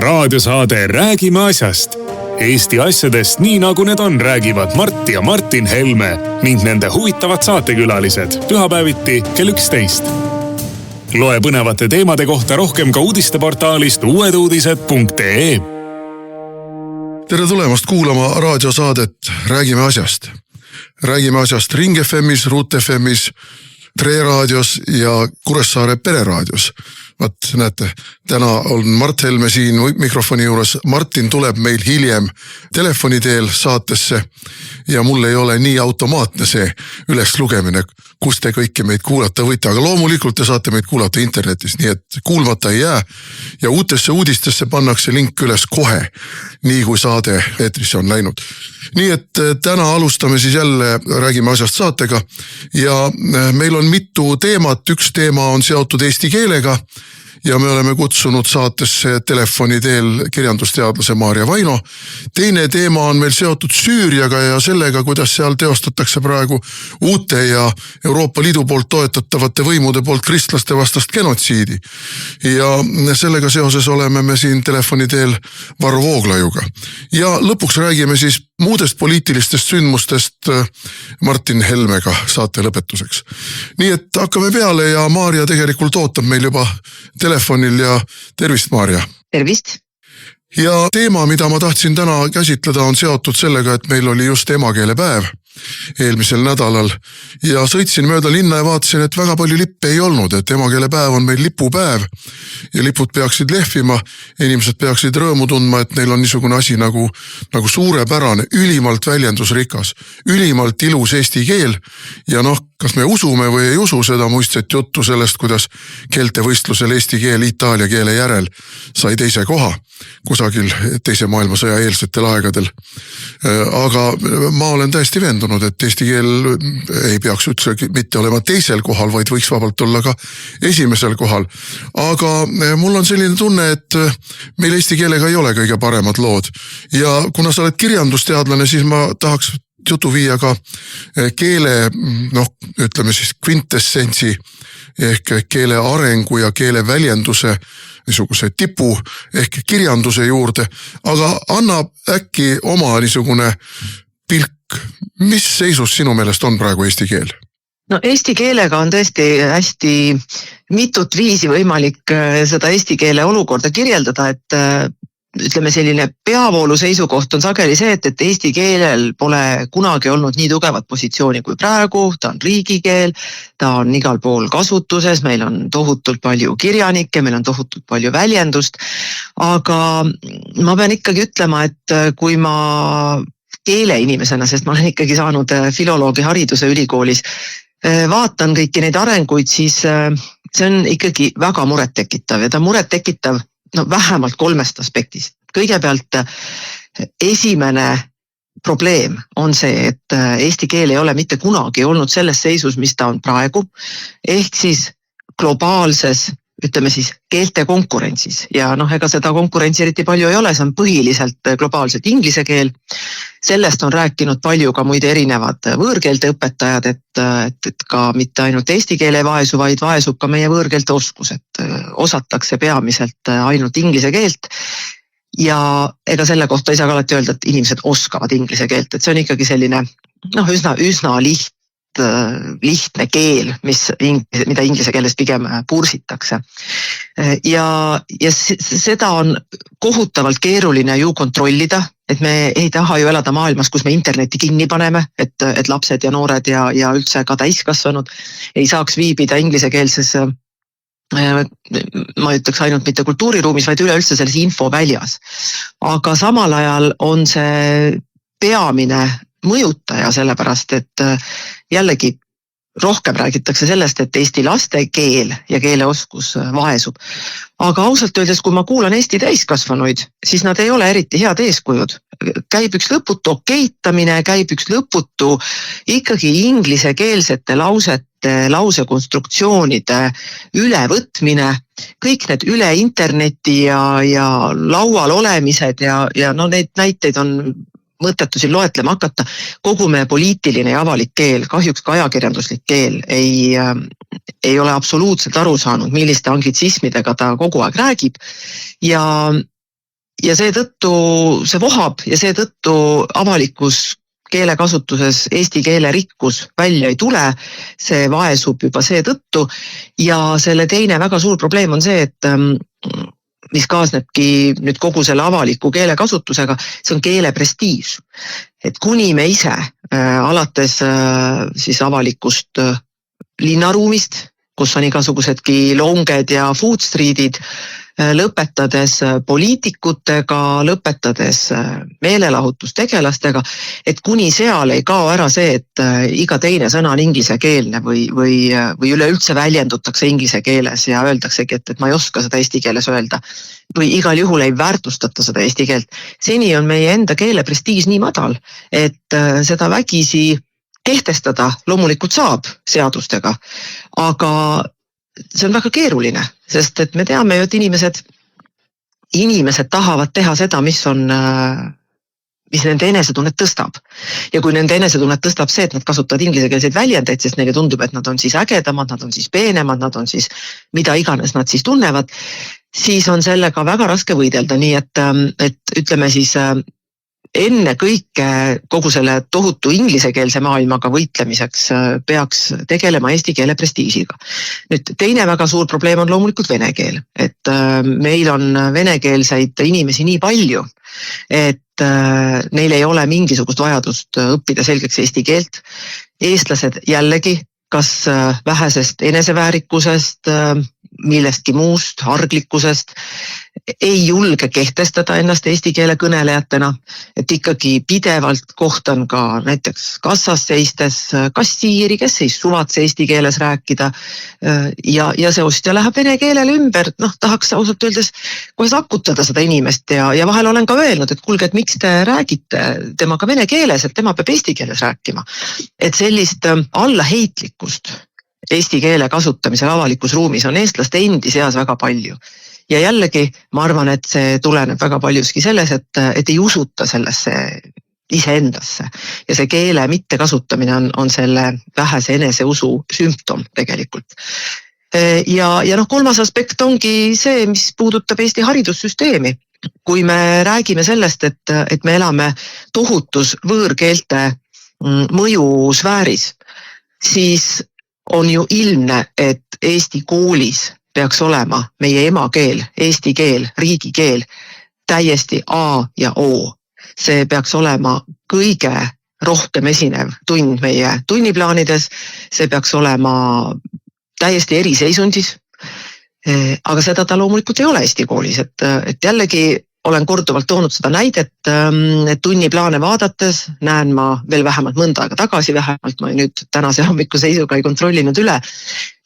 raadiosaade Räägime asjast. Eesti asjadest nii nagu need on, räägivad Mart ja Martin Helme ning nende huvitavad saatekülalised pühapäeviti kell 11. Loe põnevate teemade kohta rohkem ka uudisteportaalist uueduudised.ee. Tere tulemast kuulama raadiosaadet Räägime asjast. Räägime asjast Ring FM'is, Ruut FM'is, Tre raadios ja Kuressaare pereraadios. Vaat näete, täna on Mart Helme siin mikrofoni juures. Martin tuleb meil hiljem telefoni teel saatesse ja mul ei ole nii automaatne see üles lugemine, kus te kõiki meid kuulata võite. Aga loomulikult te saate meid kuulata internetis, nii et kuulmata ei jää. Ja uutesse uudistesse pannakse link üles kohe, nii kui saade eetrisse on läinud. Nii et täna alustame siis jälle Räägime asjast saatega ja meil on mitu teemat. Üks teema on seotud eesti keelega ja me oleme kutsunud saatesse telefoni teel kirjandusteadlase Maarja Vaino. Teine teema on meil seotud Süüriaga ja sellega, kuidas seal teostatakse praegu uute ja Euroopa Liidu poolt toetatavate võimude poolt kristlaste vastast genotsiidi. Ja sellega seoses oleme me siin telefoni teel Varro Vooglajuga. Ja lõpuks räägime siis muudest poliitilistest sündmustest Martin Helmega saate lõpetuseks. Nii et hakkame peale ja Maarja tegelikult ootab meil juba telefonil ja tervist, Maarja. Tervist. Ja teema, mida ma tahtsin täna käsitleda, on seotud sellega, et meil oli just emakeelepäev eelmisel nädalal ja sõitsin mööda linna ja vaatasin, et väga palju lippe ei olnud, et emakeelepäev on meil lipupäev ja lipud peaksid lehvima, inimesed peaksid rõõmu tundma, et neil on niisugune asi nagu suurepärane, ülimalt väljendusrikas, ülimalt ilus eesti keel ja kas me usume või ei usu seda muistset juttu sellest, kuidas keeltevõistlusel eesti keel Itaalia keele järel sai teise koha kusagil teise maailmasõja eelsetel aegadel. Aga ma olen täiesti veendunud, et eesti keel ei peaks üldse mitte olema teisel kohal, vaid võiks vabalt olla ka esimesel kohal. Aga mul on selline tunne, et meil eesti keelega ei ole kõige paremad lood. Ja kuna sa oled kirjandusteadlane, siis ma tahaks jutu viia ka keele, ütleme siis kvintessentsi ehk keele arengu ja keele väljenduse niisuguse tipu ehk kirjanduse juurde, aga anna äkki oma niisugune pilk. Mis seisus sinu meelest on praegu eesti keel? Eesti keelega on tõesti hästi mitut viisi võimalik seda eesti keele olukorda kirjeldada, et ütleme selline peavoolu seisukoht on sageli see, et eesti keelel pole kunagi olnud nii tugevat positsiooni kui praegu, ta on riigikeel, ta on igal pool kasutuses, meil on tohutult palju kirjanikke, meil on tohutult palju väljendust, aga ma pean ikkagi ütlema, et kui ma keeleinimesena, sest ma olen ikkagi saanud filoloogi hariduse ülikoolis, vaatan kõiki neid arenguid, siis see on ikkagi väga murettekitav ja ta murettekitav vähemalt 3 aspektist. Kõigepealt esimene probleem on see, et eesti keel ei ole mitte kunagi olnud selles seisus, mis ta on praegu, ehk siis globaalses, ütleme siis keelte konkurentsis ja ega seda konkurentsi eriti palju ei ole, see on põhiliselt globaalselt inglise keel. Sellest on rääkinud palju ka muide erinevad võõrkeelte õpetajad, et ka mitte ainult eesti keele vaesu, vaid vaesub ka meie võõrkeelte oskus, et osatakse peamiselt ainult inglise keelt ja ega selle kohta ei saa alati öelda, et inimesed oskavad inglise keelt, et see on ikkagi selline üsna lihtne keel, mida inglise keeles pigem pursitakse. Ja seda on kohutavalt keeruline ju kontrollida, et me ei taha ju elada maailmas, kus me interneti kinni paneme, et lapsed ja noored ja üldse ka täiskasvanud ei saaks viibida inglisekeelses, ma ütleks ainult mitte kultuuriruumis, vaid üleüldse selles infoväljas. Aga samal ajal on see peamine mõjutaja sellepärast, et jällegi rohkem räägitakse sellest, et eesti laste keel ja keeleoskus vaesub. Aga ausalt öeldes, kui ma kuulan eesti täiskasvanuid, siis nad ei ole eriti head eeskujud. Käib üks lõputu okeitamine, käib üks lõputu ikkagi inglisekeelsete lausekonstruktsioonide ülevõtmine, kõik need üle interneti ja laual olemised ja neid näiteid on mõttetu siin loetlema hakata, kogu meie poliitiline ja avalik keel, kahjuks ka ajakirjanduslik keel ei ole absoluutselt aru saanud, milliste anglitsismidega ta kogu aeg räägib ja ja seetõttu see vohab ja seetõttu avalikus keelekasutuses eesti keele rikkus välja ei tule, see vaesub juba seetõttu ja selle teine väga suur probleem on see, et mis kaasnebki nüüd kogu selle avaliku keelekasutusega, see on keele prestiiž. Et kuni me ise alates siis avalikust linnaruumist, kus on igasugusedki longed ja food street'id, lõpetades poliitikutega, lõpetades meelelahutustegelastega, et kuni seal ei kao ära see, et iga teine sõna on inglisekeelne või üleüldse väljendutakse inglise keeles ja öeldaksegi, et ma ei oska seda eesti keeles öelda või igal juhul ei väärtustata seda eesti keelt. Seni on meie enda keele prestiiž nii madal, et seda vägisi kehtestada loomulikult saab seadustega, aga see on väga keeruline, sest et me teame ju, et inimesed tahavad teha seda, mis nende enesetunnet tõstab. Ja kui nende enesetunnet tõstab see, et nad kasutavad ingliskeelseid väljendeid, sest neile tundub, et nad on siis ägedamad, nad on siis peenemad, nad on siis mida iganes nad siis tunnevad, siis on sellega väga raske võidelda, nii et ütleme siis enne kõike kogu selle tohutu inglisekeelse maailmaga võitlemiseks peaks tegelema eesti keele prestiižiga. Nüüd teine väga suur probleem on loomulikult vene keel, et meil on venekeelseid inimesi nii palju, et neil ei ole mingisugust vajadust õppida selgeks eesti keelt. Eestlased jällegi, kas vähesest eneseväärikusest, millestki muust, harglikkusest, ei julge kehtestada ennast eesti keele kõnelejatena, et ikkagi pidevalt kohtan ka näiteks kassas seistes kassiiri, kes ei suvatse eesti keeles rääkida ja see ostja läheb vene keelele ümber, tahaks ausalt öeldes kohe sakutada seda inimest ja vahel olen ka öelnud, et kuulge, et miks te räägite temaga vene keeles, et tema peab eesti keeles rääkima. Et sellist allaheitlikkust eesti keele kasutamisel avalikus ruumis on eestlaste endi seas väga palju. Ja jällegi, ma arvan, et see tuleneb väga paljuski selles, et ei usuta sellesse iseendasse. Ja see keele mittekasutamine on selle vähese eneseusu sümptom tegelikult. Ja kolmas aspekt ongi see, mis puudutab Eesti haridussüsteemi. Kui me räägime sellest, et me elame tohutus võõrkeelte mõjusfääris, siis on ju ilmne, et Eesti koolis peaks olema meie emakeel, eesti keel, riigikeel, täiesti A ja O. See peaks olema kõige rohkem esinev tund meie tunniplaanides, see peaks olema täiesti eriseisundis, aga seda ta loomulikult ei ole Eesti koolis, et jällegi olen korduvalt toonud seda näidet, et tunniplaane vaadates näen ma veel vähemalt mõnda aega tagasi, vähemalt ma nüüd tänase hommiku seisuga ei kontrollinud üle,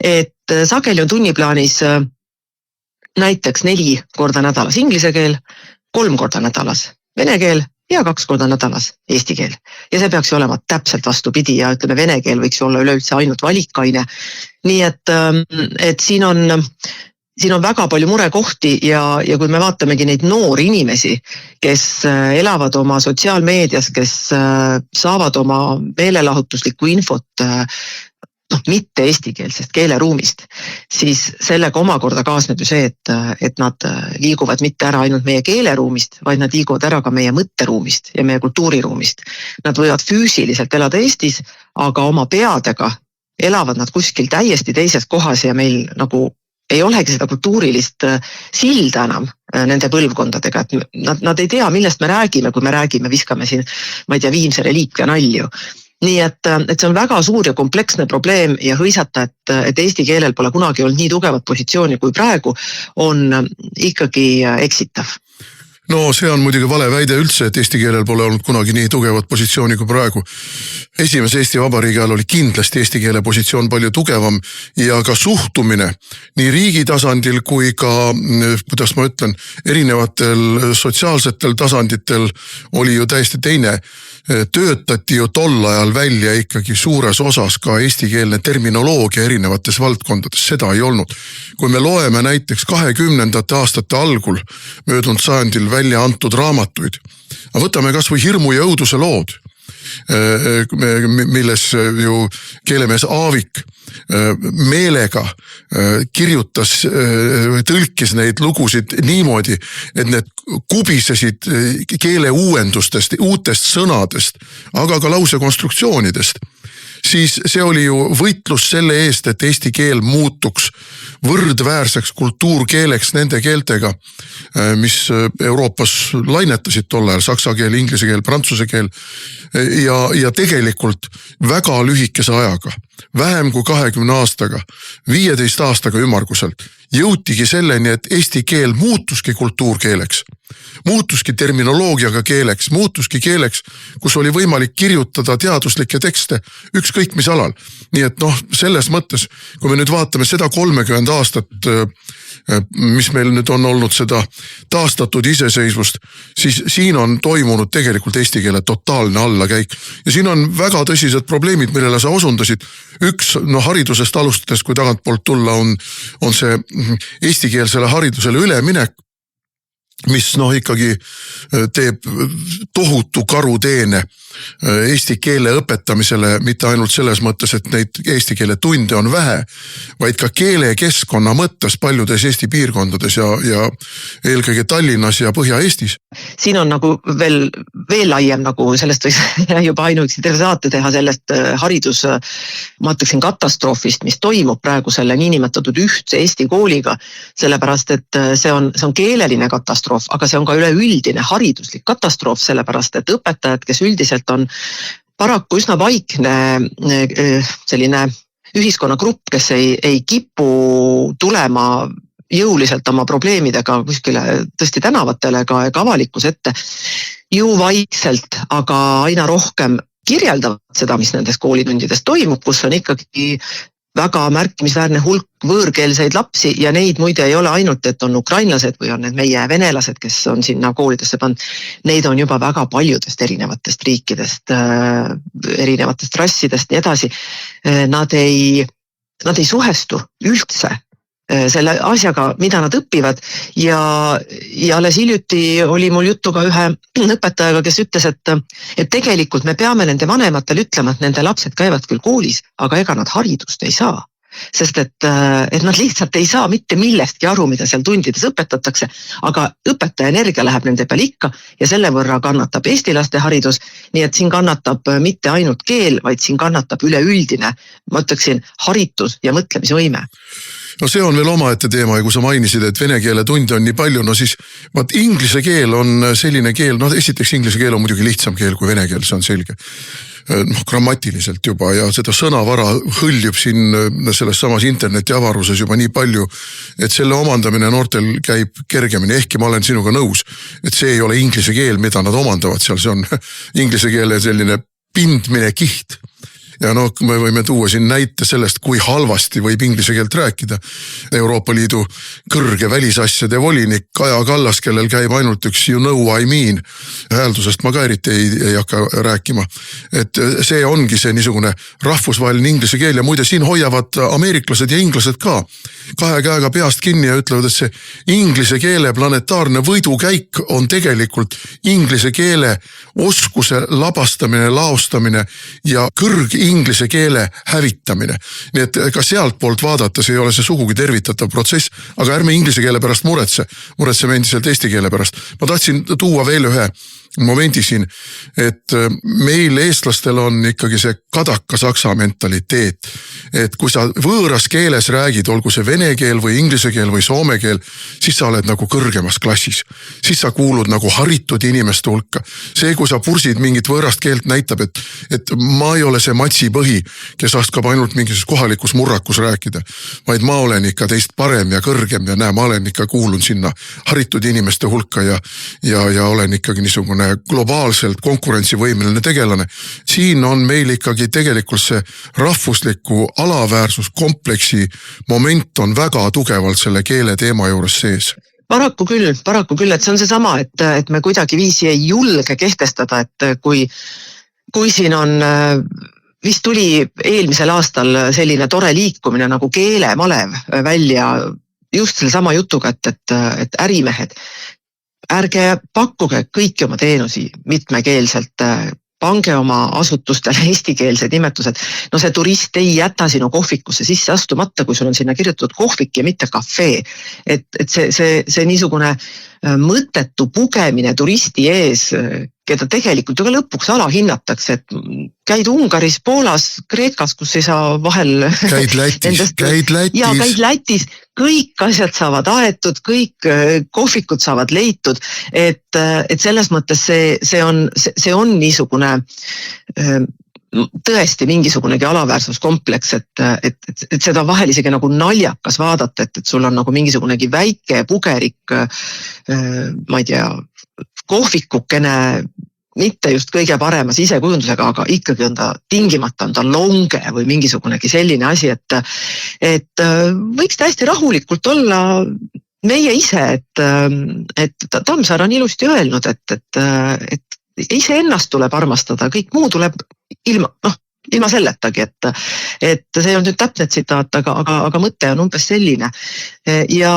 et sageli on tunniplaanis näiteks 4 korda nädalas inglise keel, 3 korda nädalas vene keel ja 2 korda nädalas eesti keel. Ja see peaks ju olema täpselt vastupidi ja ütleme, vene keel võiks olla üleüldse ainult valikaine. Nii et siin on väga palju murekohti ja kui me vaatamegi neid noori inimesi, kes elavad oma sotsiaalmeedias, kes saavad oma meelelahutuslikku infot mitte eestikeelsest keeleruumist, siis sellega omakorda kaasneb ju see, et nad liiguvad mitte ära ainult meie keeleruumist, vaid nad liiguvad ära ka meie mõtteruumist ja meie kultuuriruumist. Nad võivad füüsiliselt elada Eestis, aga oma peadega elavad nad kuskil täiesti teises kohas ja meil nagu ei olegi seda kultuurilist silda enam nende põlvkondadega, et nad ei tea, millest me räägime, kui me räägime, viskame siin, ma ei tea, Viimse reliikvia nalju. Nii et see on väga suur ja kompleksne probleem ja hõisata, et eesti keelel pole kunagi olnud nii tugevat positsiooni kui praegu, on ikkagi eksitav. No see on muidugi vale väide üldse, et eesti keelel pole olnud kunagi nii tugevat positsiooni kui praegu. Esimese Eesti Vabariigi ajal oli kindlasti eesti keele positsioon palju tugevam ja ka suhtumine nii riigi tasandil kui ka, kuidas ma ütlen, erinevatel sotsiaalsetel tasanditel oli ju täiesti teine. Töötati ju tol ajal välja ikkagi suures osas ka eestikeelne terminoloogia erinevates valdkondades, seda ei olnud. Kui me loeme näiteks 20. aastate algul möödunud sajandil välja antud raamatuid, võtame kas või Hirmu ja õuduse lood, milles ju keelemees Aavik meelega kirjutas, tõlkis neid lugusid niimoodi, et need kubisesid keele uuendustest, uutest sõnadest, aga ka lausekonstruktsioonidest, siis see oli ju võitlus selle eest, et eesti keel muutuks võrdväärseks kultuurkeeleks nende keeltega, mis Euroopas lainetasid tol ajal, saksa keel, inglise keel, prantsuse keel ja tegelikult väga lühikese ajaga, vähem kui 20 aastaga, 15 aastaga ümmarguselt, jõutigi selleni, et eesti keel muutuski kultuurkeeleks, muutuski terminoloogiaga keeleks, muutuski keeleks, kus oli võimalik kirjutada teaduslikke tekste ükskõik mis alal. Nii et selles mõttes, kui me nüüd vaatame seda 30 aastat, mis meil nüüd on olnud seda taastatud iseseisvust, siis siin on toimunud tegelikult eesti keele totaalne allakäik. Ja siin on väga tõsised probleemid, millele sa osundasid. Üks haridusest alustades, kui tagantpoolt tulla, on see eestikeelsele haridusele üleminek, mis ikkagi teeb tohutu karuteene eesti keele õpetamisele, mitte ainult selles mõttes, et neid eesti keele tunde on vähe, vaid ka keelekeskkonna mõttes paljudes Eesti piirkondades ja eelkõige Tallinnas ja Põhja-Eestis. Siin on nagu veel laiem, nagu sellest võiks juba ainuüksi terve saate teha sellest haridus, ma ütleksin katastroofist, mis toimub praegu selle niinimetatud ühtse Eesti kooliga, sellepärast, et see on keeleline katastroof, aga see on ka üleüldine hariduslik katastroof, sellepärast, et õpetajad, kes üldiselt on paraku üsna vaikne selline ühiskonnagrupp, kes ei kipu tulema jõuliselt oma probleemidega kuskile tõesti tänavatele ka avalikkuse ette, ju vaikselt, aga aina rohkem kirjeldavad seda, mis nendes koolitundides toimub, kus on ikkagi väga märkimisväärne hulk võõrkeelseid lapsi ja neid muide ei ole ainult, et on ukrainlased või on need meie venelased, kes on sinna koolidesse pannud. Neid on juba väga paljudest erinevatest riikidest, erinevatest rassidest ja edasi. Nad ei suhestu üldse selle asjaga, mida nad õpivad ja alles hiljuti oli mul juttu ka ühe õpetajaga, kes ütles, et tegelikult me peame nende vanematel ütlema, et nende lapsed käivad küll koolis, aga ega nad haridust ei saa. Sest et nad lihtsalt ei saa mitte millestki aru, mida seal tundides õpetatakse, aga õpetaja energia läheb nende peal ikka ja selle võrra kannatab eesti laste haridus, nii et siin kannatab mitte ainult keel, vaid siin kannatab üleüldine, ma ütleksin, haritus ja mõtlemisvõime. No see on veel omaette teema ja kui sa mainisid, et vene keele tunde on nii palju, no siis vaat inglise keel on selline keel, esiteks inglise keel on muidugi lihtsam keel kui vene keel, see on selge. Grammatiliselt juba ja seda sõnavara hõljub siin selles samas interneti avaruses juba nii palju, et selle omandamine noortel käib kergemini, ehkki ma olen sinuga nõus, et see ei ole inglise keel, mida nad omandavad seal, see on inglise keele selline pindmine kiht. Ja me võime tuua siin näite sellest, kui halvasti võib inglise keelt rääkida. Euroopa Liidu kõrge välisasjade volinik Kaja Kallas, kellel käib ainult üks you know I mean, hääldusest ma ka eriti ei hakka rääkima. Et see ongi see niisugune rahvusvaheline inglise keel ja muide siin hoiavad ameeriklased ja inglased ka kahe käega peast kinni ja ütlevad, et see inglise keele planetaarne võidukäik on tegelikult inglise keele oskuse labastamine, laostamine ja inglise keele hävitamine. Nii et ka sealt poolt vaadates ei ole see sugugi tervitatav protsess, aga ärme inglise keele pärast muretseme endiselt eesti keele pärast. Ma tahtsin tuua veel ühe momendi siin, et meil eestlastel on ikkagi see kadaka saksa mentaliteet, et kui sa võõras keeles räägid, olgu see vene keel või inglise keel või soome keel, siis sa oled nagu kõrgemas klassis, siis sa kuulud nagu haritud inimeste hulka. See, kui sa pursid mingit võõrast keelt näitab, et ma ei ole see matsipõhi, kes oskab ainult mingis kohalikus murrakus rääkida, vaid ma olen ikka teist parem ja kõrgem ja ma olen ikka kuulun sinna haritud inimeste hulka ja olen ikkagi niisugune globaalselt konkurentsivõimeline tegelane. Siin on meil ikkagi tegelikult see rahvusliku alaväärsuskompleksi moment on väga tugevalt selle keele teema juures sees. Paraku küll, et see on see sama, et me kuidagi viisi ei julge kehtestada, et kui siin on, vist tuli eelmisel aastal selline tore liikumine nagu keelemalev välja just selle sama jutuga, et ärimehed, ärge pakkuge kõiki oma teenusi mitmekeelselt, pange oma asutustele eestikeelsed nimetused. No see turist ei jäta sinu kohvikusse sisse astumata, kui sul on sinna kirjutatud kohvik ja mitte kafee. Et see niisugune mõttetu pugemine turisti ees, keda tegelikult ju ka lõpuks alahinnatakse, et käid Ungaris, Poolas, Kreekas, kus ei saa vahel... Käid Lätis. Ja, käid Lätis. Kõik asjad saavad aetud, kõik kohvikud saavad leitud, et selles mõttes see on niisugune tõesti mingisugunegi alaväärsuskompleks, et seda vahel isegi nagu naljakas vaadata, et sul on nagu mingisugunegi väike pugerik, ma ei tea, kohvikukene, mitte just kõige parema sisekujundusega, aga ikkagi on ta tingimata, on ta longe või mingisugunegi selline asi, et võiks täiesti rahulikult olla meie ise, et Tammsaar on ilusti öelnud, et iseennast tuleb armastada, kõik muu tuleb ilma selletagi, et see on nüüd täpne tsitaat, aga mõte on umbes selline. Ja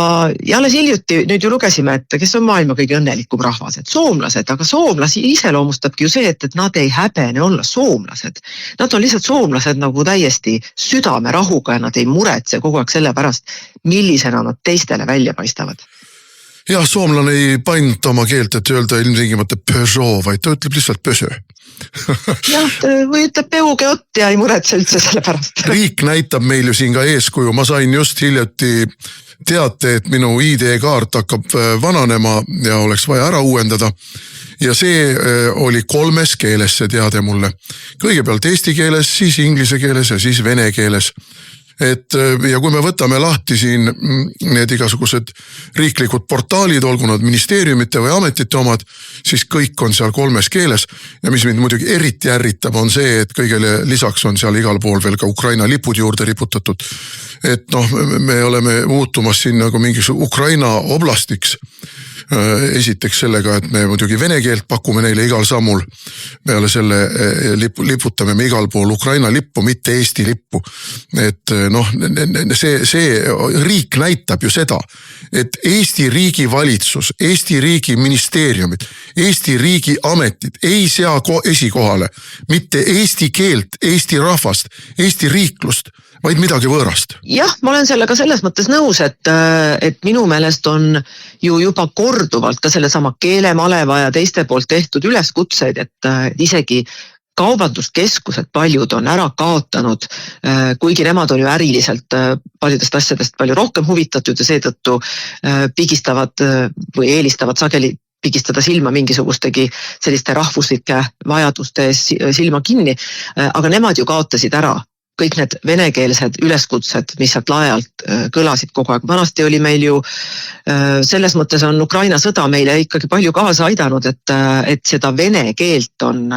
alles hiljuti nüüd ju lugesime, et kes on maailma kõige õnnelikum rahvas, et soomlased, aga soomlasi iseloomustabki ju see, et nad ei häbene olla soomlased. Nad on lihtsalt soomlased nagu täiesti südamerahuga ja nad ei muretse kogu aeg selle pärast, millisena nad teistele välja paistavad. Jah, soomlane ei painta oma keelt, et öelda ilmtingimata Peugeot, vaid ta ütleb lihtsalt Pösö. Jah, või ütleb peuge ott ja ei muretse üldse selle pärast. Riik näitab meil ju siin ka eeskuju. Ma sain just hiljuti teate, et minu ID-kaart hakkab vananema ja oleks vaja ära uuendada. Ja see oli 3 keeles see teade mulle. Kõigepealt eesti keeles, siis inglise keeles ja siis vene keeles. Ja kui me võtame lahti siin need igasugused riiklikud portaalid, olgu nad ministeeriumite või ametite omad, siis kõik on seal 3 keeles. Ja mis mind muidugi eriti ärritab on see, et kõigele lisaks on seal igal pool veel ka Ukraina lipud juurde riputatud. Et me oleme muutumas siin nagu mingis Ukraina oblastiks. Esiteks sellega, et me muidugi vene keelt pakume neile igal sammul. Peale selle liputame me igal pool Ukraina lippu, mitte Eesti lippu. Et see riik näitab ju seda, et Eesti riigi valitsus, Eesti riigi ministeeriumid, Eesti riigi ametid ei sea esikohale mitte Eesti keelt, Eesti rahvast, Eesti riiklust, vaid midagi võõrast. Jah, ma olen sellega selles mõttes nõus, et minu meelest on ju juba korduvalt ka selle sama keelemaleva ja teiste poolt tehtud üleskutseid, et isegi kaubanduskeskused paljud on ära kaotanud, kuigi nemad on ju äriliselt paljudest asjadest palju rohkem huvitatud ja seetõttu pigistavad või eelistavad sageli pigistada silma mingisugustegi selliste rahvuslike vajaduste silma kinni, aga nemad ju kaotasid ära kõik need venekeelsed üleskutsed, mis sealt laajalt kõlasid kogu aeg. Vanasti oli meil ju, selles mõttes on Ukraina sõda meile ikkagi palju kaasa aidanud, et seda vene keelt on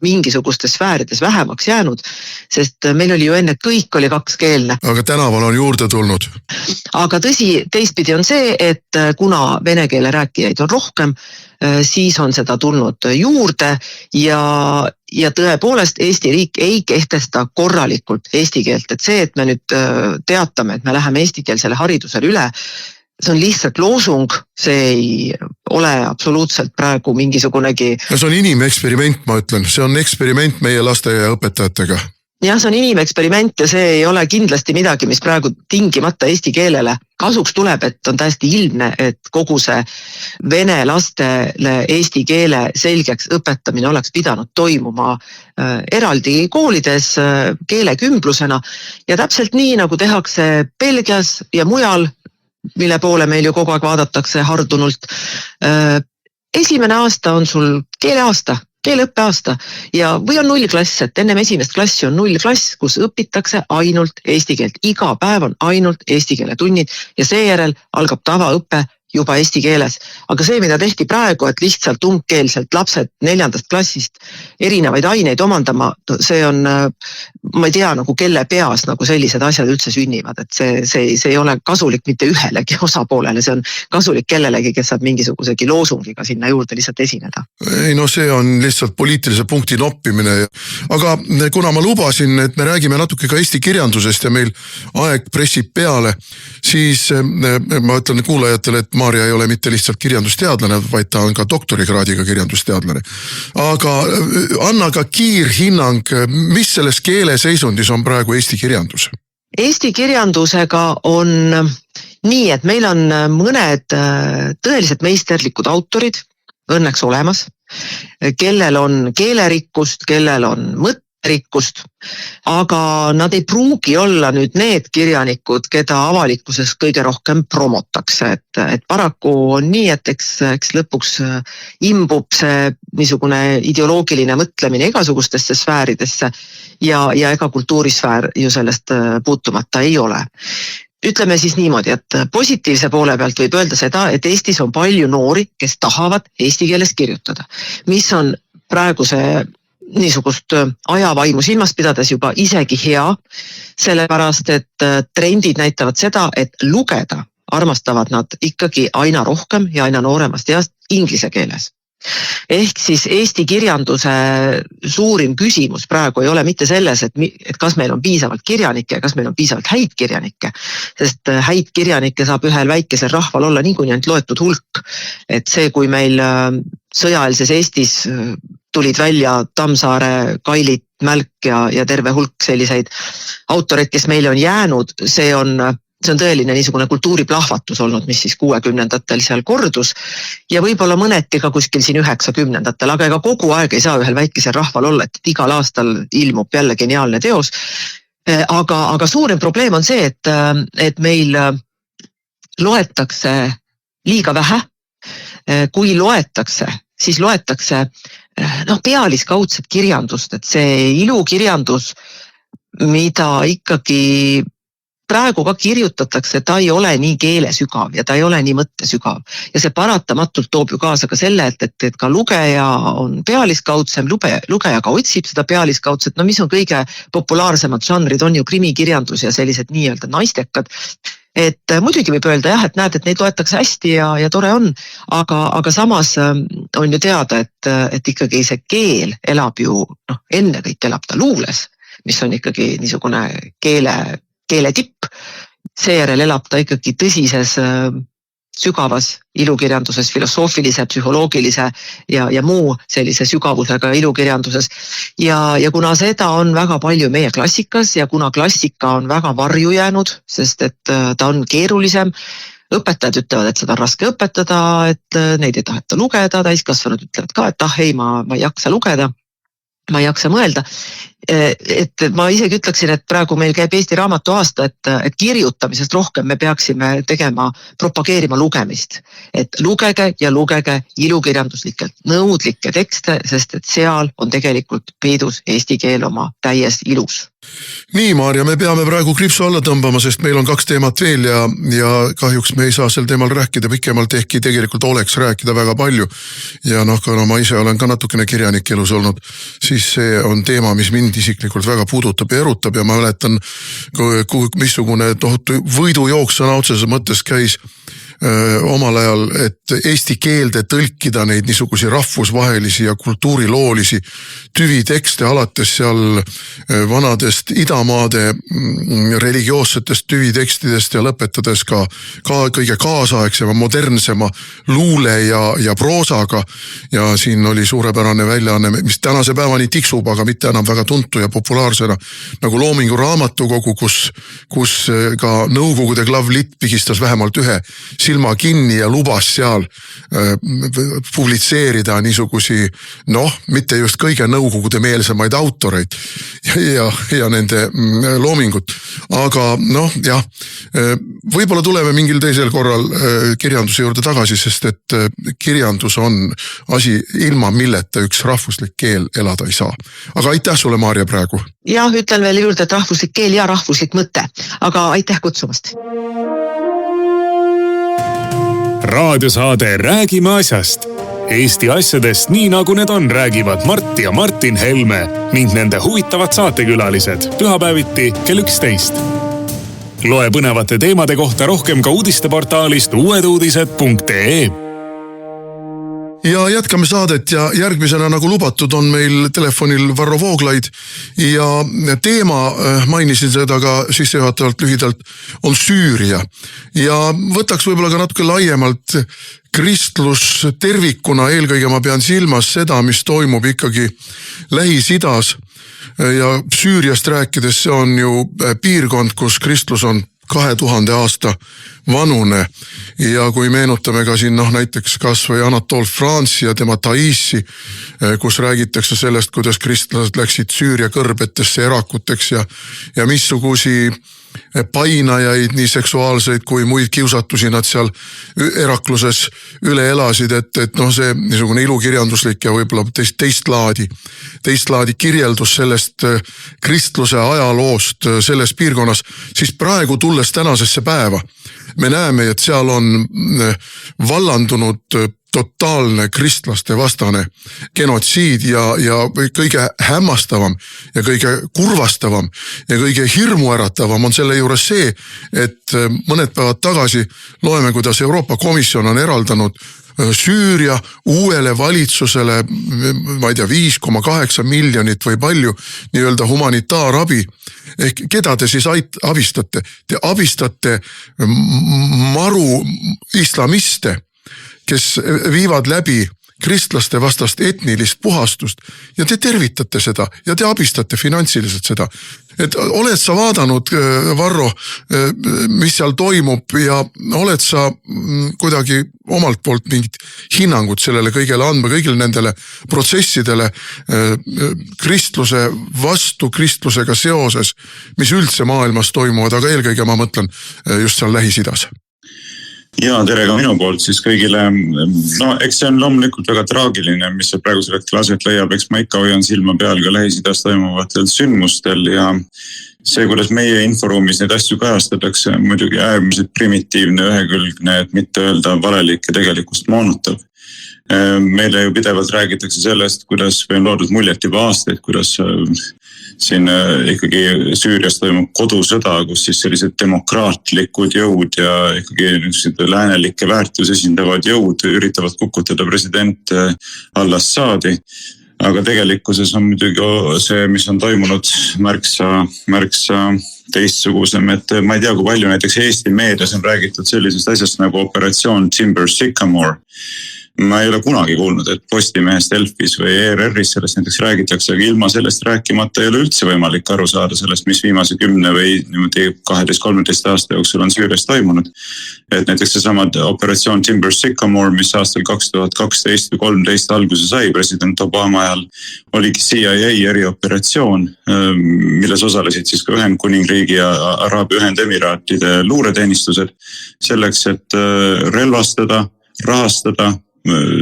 mingisugustes sfäärides vähemaks jäänud, sest meil oli ju enne kõik oli kakskeelne. Aga tänaval on juurde tulnud. Aga tõsi, teistpidi on see, et kuna vene keele rääkijaid on rohkem, siis on seda tulnud juurde ja tõepoolest Eesti riik ei kehtesta korralikult eesti keelt, et see, et me nüüd teatame, et me läheme eestikeelsele haridusele üle, see on lihtsalt loosung, see ei ole absoluutselt praegu mingisugunegi... See on inimeksperiment, ma ütlen, see on eksperiment meie laste ja õpetajatega. Jah, see on inimeksperiment ja see ei ole kindlasti midagi, mis praegu tingimata eesti keelele kasuks tuleb, et on täiesti ilmne, et kogu see vene lastele eesti keele selgeks õpetamine oleks pidanud toimuma eraldi koolides keelekümblusena ja täpselt nii, nagu tehakse Belgias ja mujal, mille poole meil ju kogu aeg vaadatakse hardunult. Esimene aasta on sul keeleaasta, keeleõppeaasta ja või on 0 klass, et ennem esimest klassi on 0 klass, kus õpitakse ainult eesti keelt. Iga päev on ainult eesti keele tunnid ja seejärel algab tavaõppe juba eesti keeles. Aga see, mida tehti praegu, et lihtsalt umbkeelselt lapsed 4. klassist erinevaid aineid omandama, see on, ma ei tea, nagu kelle peas nagu sellised asjad üldse sünnivad, et see ei ole kasulik mitte ühelegi osapoolele, see on kasulik kellelegi, kes saab mingisugusegi loosungiga sinna juurde lihtsalt esineda. Ei see on lihtsalt poliitilise punkti noppimine. Aga kuna ma lubasin, et me räägime natuke ka eesti kirjandusest ja meil aeg pressib peale, siis ma ütlen kuulajatele, et Maarja ei ole mitte lihtsalt kirjandusteadlane, vaid ta on ka doktorikraadiga kirjandusteadlane. Aga anna ka kiirhinnang, mis selles keeleseisundis on praegu Eesti kirjandus? Eesti kirjandusega on nii, et meil on mõned tõeliselt meisterlikud autorid õnneks olemas, kellel on keelerikkust, kellel on mõtterikkust, aga nad ei pruugi olla nüüd need kirjanikud, keda avalikkuses kõige rohkem promotakse, et paraku on nii, et eks lõpuks imbub see niisugune ideoloogiline mõtlemine igasugustesse sfääridesse ja ega kultuurisfäär ju sellest puutumata ei ole. Ütleme siis niimoodi, et positiivse poole pealt võib öelda seda, et Eestis on palju noori, kes tahavad eesti keeles kirjutada, mis on praeguse niisugust ajavaimu silmas pidades juba isegi hea, sellepärast et trendid näitavad seda, et lugeda armastavad nad ikkagi aina rohkem ja aina nooremast east inglise keeles. Ehk siis Eesti kirjanduse suurim küsimus praegu ei ole mitte selles, et kas meil on piisavalt kirjanikke ja kas meil on piisavalt häid kirjanikke, sest häid kirjanikke saab ühel väikesel rahval olla niikuinii ainult loetud hulk. Et see, kui meil sõjaelises Eestis tulid välja Tammsaare, Kailit, Mälk ja terve hulk selliseid autoreid, kes meile on jäänud, see on tõeline niisugune kultuuriplahvatus olnud, mis siis 60-ndatel seal kordus ja võib-olla mõneti ka kuskil siin 90-ndatel, aga ega kogu aeg ei saa ühel väikesel rahval olla, et igal aastal ilmub jälle geniaalne teos. Aga suurem probleem on see, et meil loetakse liiga vähe. Kui loetakse, siis loetakse pealiskaudset kirjandust, et see ilukirjandus, mida ikkagi praegu ka kirjutatakse, ta ei ole nii keelesügav ja ta ei ole nii mõttesügav. Ja see paratamatult toob ju kaasa ka selle, et ka lugeja on pealiskaudsem, lugeja ka otsib seda pealiskaudset, mis on kõige populaarsemad žanrid, on ju krimikirjandus ja sellised nii-öelda naistekad. Et muidugi võib öelda jah, et näed, et neid loetakse hästi ja tore on, aga samas on ju teada, et ikkagi see keel elab ju, enne kõik elab ta luules, mis on ikkagi niisugune keele tipp, seejärel elab ta ikkagi tõsises sügavas ilukirjanduses, filosoofilise, psühholoogilise ja muu sellise sügavusega ilukirjanduses. Ja kuna seda on väga palju meie klassikas ja kuna klassika on väga varju jäänud, sest et ta on keerulisem, õpetajad ütlevad, et seda on raske õpetada, et neid ei taheta lugeda, täiskasvanud ütlevad ka, et ei, ma ei jaksa lugeda, ma ei jaksa mõelda. Et ma isegi ütleksin, et praegu meil käib Eesti raamatu aasta, et kirjutamisest rohkem me peaksime tegema, propageerima lugemist. Et lugege ja lugege ilukirjanduslikelt nõudlikke tekste, sest et seal on tegelikult peidus eesti keel oma täies ilus. Nii, Maarja, me peame praegu kripsu alla tõmbama, sest meil on 2 teemat veel ja kahjuks me ei saa sel teemal rääkida pikemalt, ehkki tegelikult oleks rääkida väga palju. Ja kuna ma ise olen ka natukene kirjanik elus olnud, siis see on teema, mis mind isiklikult väga puudutab ja erutab ja ma mäletan, missugune tohutu võidujooks sõna otseses mõttes käis omal ajal, et eesti keelde tõlkida neid niisugusi rahvusvahelisi ja kultuuriloolisi tüvitekste alates seal vanadest idamaade religioossetest tüvitekstidest ja lõpetades ka kõige kaasaegsema, modernsema luule ja proosaga. Ja siin oli suurepärane väljaanne, mis tänase päevani tiksub, aga mitte enam väga tuntu ja populaarsena, nagu Loomingu raamatukogu, kus ka Nõukogude klavlitt pigistas vähemalt ühe silma kinni ja lubas seal publitseerida niisugusi, mitte just kõige nõukogude meelsemaid autoreid ja nende loomingut. Aga jah, võib-olla tuleme mingil teisel korral kirjanduse juurde tagasi, sest et kirjandus on asi, ilma milleta üks rahvuslik keel elada ei saa. Aga aitäh sulle, Maarja, praegu. Jah, ütlen veel juurde, et rahvuslik keel ja rahvuslik mõte, aga aitäh kutsumast. Raadiosaade Räägime asjast. Eesti asjadest nii nagu need on, räägivad Mart ja Martin Helme ning nende huvitavad saatekülalised pühapäeviti kell 11. Loe põnevate teemade kohta rohkem ka uudisteportaalist uueduudised.ee. ja jätkame saadet ja järgmisena nagu lubatud on meil telefonil Varro Vooglaid ja teema, mainisin seda ka sissejuhatavalt lühidalt, on Süüria ja võtaks võib-olla ka natuke laiemalt kristlus tervikuna, eelkõige ma pean silmas seda, mis toimub ikkagi Lähis-Idas ja Süüriast rääkides, see on ju piirkond, kus kristlus on 2000 aasta vanune ja kui meenutame ka siin näiteks kas või Anatole France'i ja tema Taissi, kus räägitakse sellest, kuidas kristlased läksid Süüria kõrbetesse erakuteks ja missugusi painajaid, nii seksuaalseid kui muid kiusatusi nad seal erakluses üle elasid, et see niisugune ilukirjanduslik ja võib-olla teist laadi kirjeldus sellest kristluse ajaloost selles piirkonnas, siis praegu tulles tänasesse päeva, me näeme, et seal on vallandunud totaalne kristlaste vastane genotsiid ja kõige hämmastavam ja kõige kurvastavam ja kõige hirmuäratavam on selle juures see, et mõned päevad tagasi loeme, kuidas Euroopa Komisjon on eraldanud Süüria uuele valitsusele, ma ei tea, 5,8 miljonit või palju nii-öelda humanitaarabi. Ehk keda te siis abistate? Te abistate maru islamiste, kes viivad läbi kristlaste vastast etnilist puhastust ja te tervitate seda ja te abistate finantsiliselt seda. Et oled sa vaadanud, Varro, mis seal toimub ja oled sa kuidagi omalt poolt mingit hinnangut sellele kõigele andma, kõigile nendele protsessidele kristluse vastu, kristlusega seoses, mis üldse maailmas toimuvad, aga eelkõige ma mõtlen just seal Lähis-Idas? Ja tere ka minu poolt siis kõigile. Eks see on loomulikult väga traagiline, mis see praegusel hetkel aset leiab. Eks ma ikka hoian silma peal ka Lähis-Idas toimuvatel sündmustel ja see, kuidas meie inforuumis neid asju kajastatakse, on muidugi äärmiselt primitiivne, ühekülgne, et mitte öelda valelik ja tegelikkust moonutav. Meile ju pidevalt räägitakse sellest, kuidas või on loodud muljet juba aastaid, kuidas siin ikkagi Süürias toimub kodusõda, kus siis sellised demokraatlikud jõud ja ikkagi läänelikke väärtusi esindavad jõud üritavad kukutada president al-Assadi. Aga tegelikkuses on muidugi see, mis on toimunud märksa teistsugusem, et ma ei tea, kui palju näiteks Eesti meedias on räägitud sellisest asjast nagu operatsioon Timber Sycamore. Ma ei ole kunagi kuulnud, et Postimehest, Delfis või ERR-is sellest näiteks räägitakse, aga ilma sellest rääkimata ei ole üldse võimalik aru saada sellest, mis viimase 10 või 12-13 aasta jooksul on Süürias toimunud. Et näiteks seesama operatsioon Timber Sycamore, mis aastal 2012 või 2013 alguse sai president Obama ajal, oligi CIA erioperatsioon, milles osalesid siis ka Ühendkuningriigi ja Araabia Ühendemiraatide luureteenistused selleks, et relvastada, rahastada,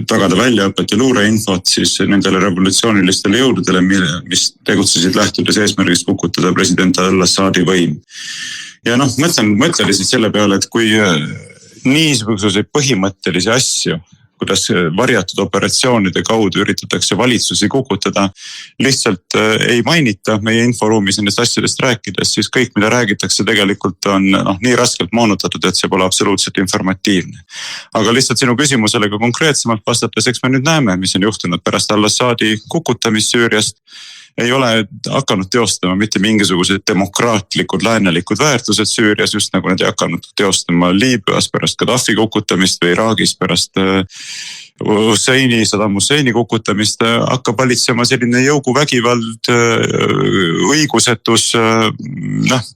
tagada väljaõpet ja luureinfot siis nendele revolutsioonilistele jõududele, mis tegutsesid lähtudes eesmärgist kukutada president al-Assadi võim. Ja mõtlen lihtsalt selle peale, et kui niisuguseid põhimõttelisi asju, kuidas varjatud operatsioonide kaudu üritatakse valitsusi kukutada, lihtsalt ei mainita meie inforuumis nendest asjadest rääkides, siis kõik, mida räägitakse tegelikult on nii raskelt moonutatud, et see pole absoluutselt informatiivne. Aga lihtsalt sinu küsimusele ka konkreetsemalt vastates, eks me nüüd näeme, mis on juhtunud pärast al-Assadi kukutamist Süüriast. Ei ole hakanud teostama mitte mingisugused demokraatlikud läänelikud väärtused Süürias, just nagu nad ei hakanud teostama Liibüas pärast Gaddafi kukutamist või Iraagis pärast Saddam Husseini kukutamist, hakkab valitsema selline jõuguvägivald, õigusetus,